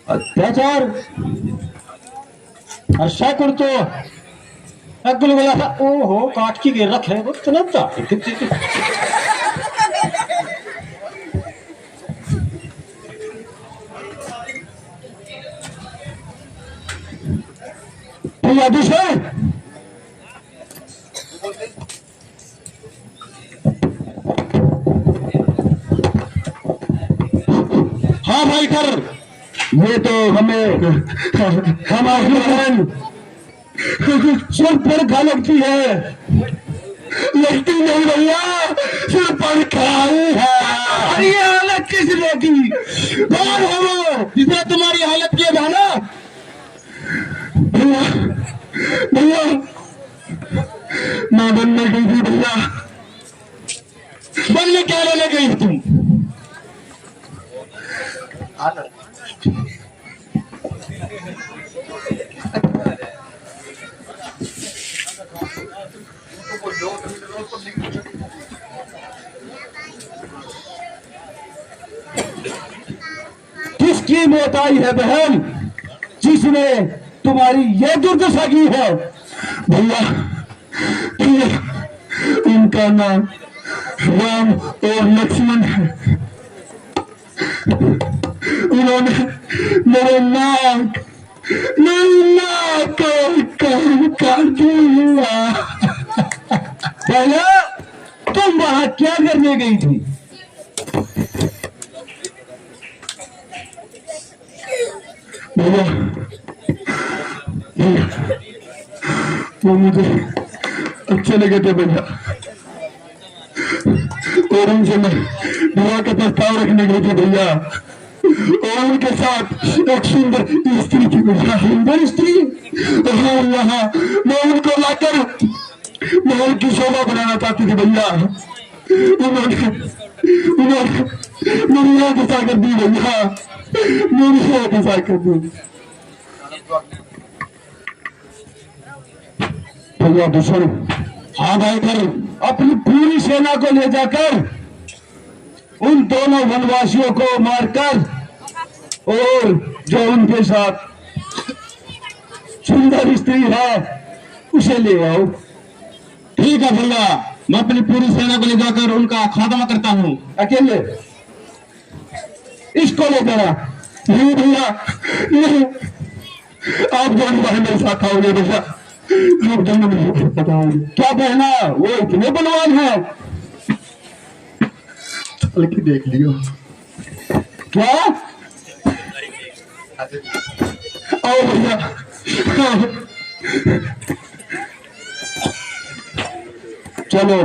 अत्याचार? अच्छा कर तो अगल बोला था। ओहो काट की गिर रखे वो इतना भैया दूसरे हाँ भाई कर। ये तो हमें हमारी बहन सिर पर खा लगती है। लगती नहीं भैया, सिर पर खाई है। अरे ये हालत किस ने की? कौन है वो जिसने तुम्हारी हालत की है? भाना भैया भैया मैं बनने गई थी। भैया बनने क्या लेने गई तुम? किसकी मौत आई है बहन जिसने तुम्हारी यह दुर्दशा की है? भैया भैया उनका नाम राम और लक्ष्मण है। उन्होंने मेरे नाक काट दिया। भैया तुम वहां क्या करने गई थी? भैया वो मुझे अच्छे लगे थे भैया, और उनसे मैं विवाह का प्रस्ताव रखने गई थी भैया, और उनके साथ एक सुंदर स्त्री थी भैया। सुंदर स्त्री? हाँ यहाँ मैं उनको लाकर महल की शोभा बनाना चाहती थी भैया। उन्होंने मेरी यह दिशा कर दी भैया, मेरी यह दिशा कर दी। भैया दूसरे हाँ भाई कर अपनी पूरी सेना को ले जाकर उन दोनों वनवासियों को मारकर और जो उनके साथ सुंदर स्त्री है उसे ले आओ। ठीक है भैया, मैं अपनी पूरी सेना को ले जाकर उनका खात्मा करता हूँ। अकेले इसको ले करा? नहीं भैया नहीं, आप दोनों भाई मेरे साथ आओगे भैया। क्या कहना, वो इतने बलवान है? चल के देख लियो। क्या? आओ भैया, चलो।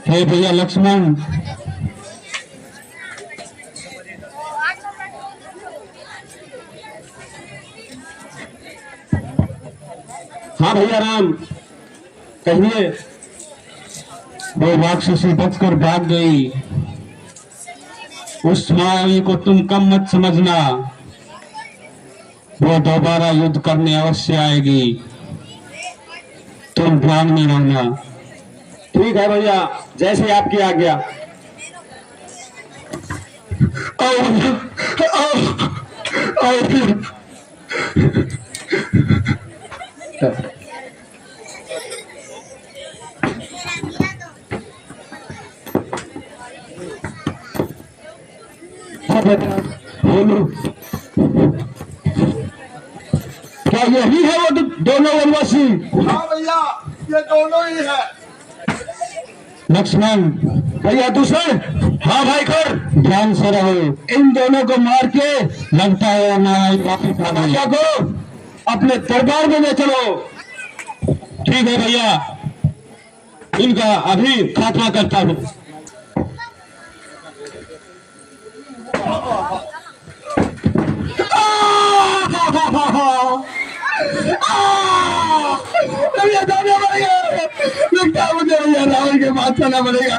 हे भैया लक्ष्मण, हाँ भैया राम, कहिए। वो राक्षसी बचकर भाग गई। उस मायावी को तुम कम मत समझना, वो दोबारा युद्ध करने अवश्य आएगी, तुम ध्यान में रहना। ठीक है भैया, जैसे आपकी आज्ञा। आओ आओ आओ फिर। बोलो, क्या यही है वो दोनों वनवासी? हाँ भैया, ये दोनों ही है। लक्ष्मण, भैया दूसरे? हाँ भाई कर। ध्यान से रहो, इन दोनों को मार के लगता है नारायण वापिस आ गई। भैया को अपने दरबार में ले चलो। ठीक है भैया, इनका अभी खात्मा करता हूँ। भैया जाना पड़ेगा, लगता है मुझे भैया रावण के पास जाना पड़ेगा।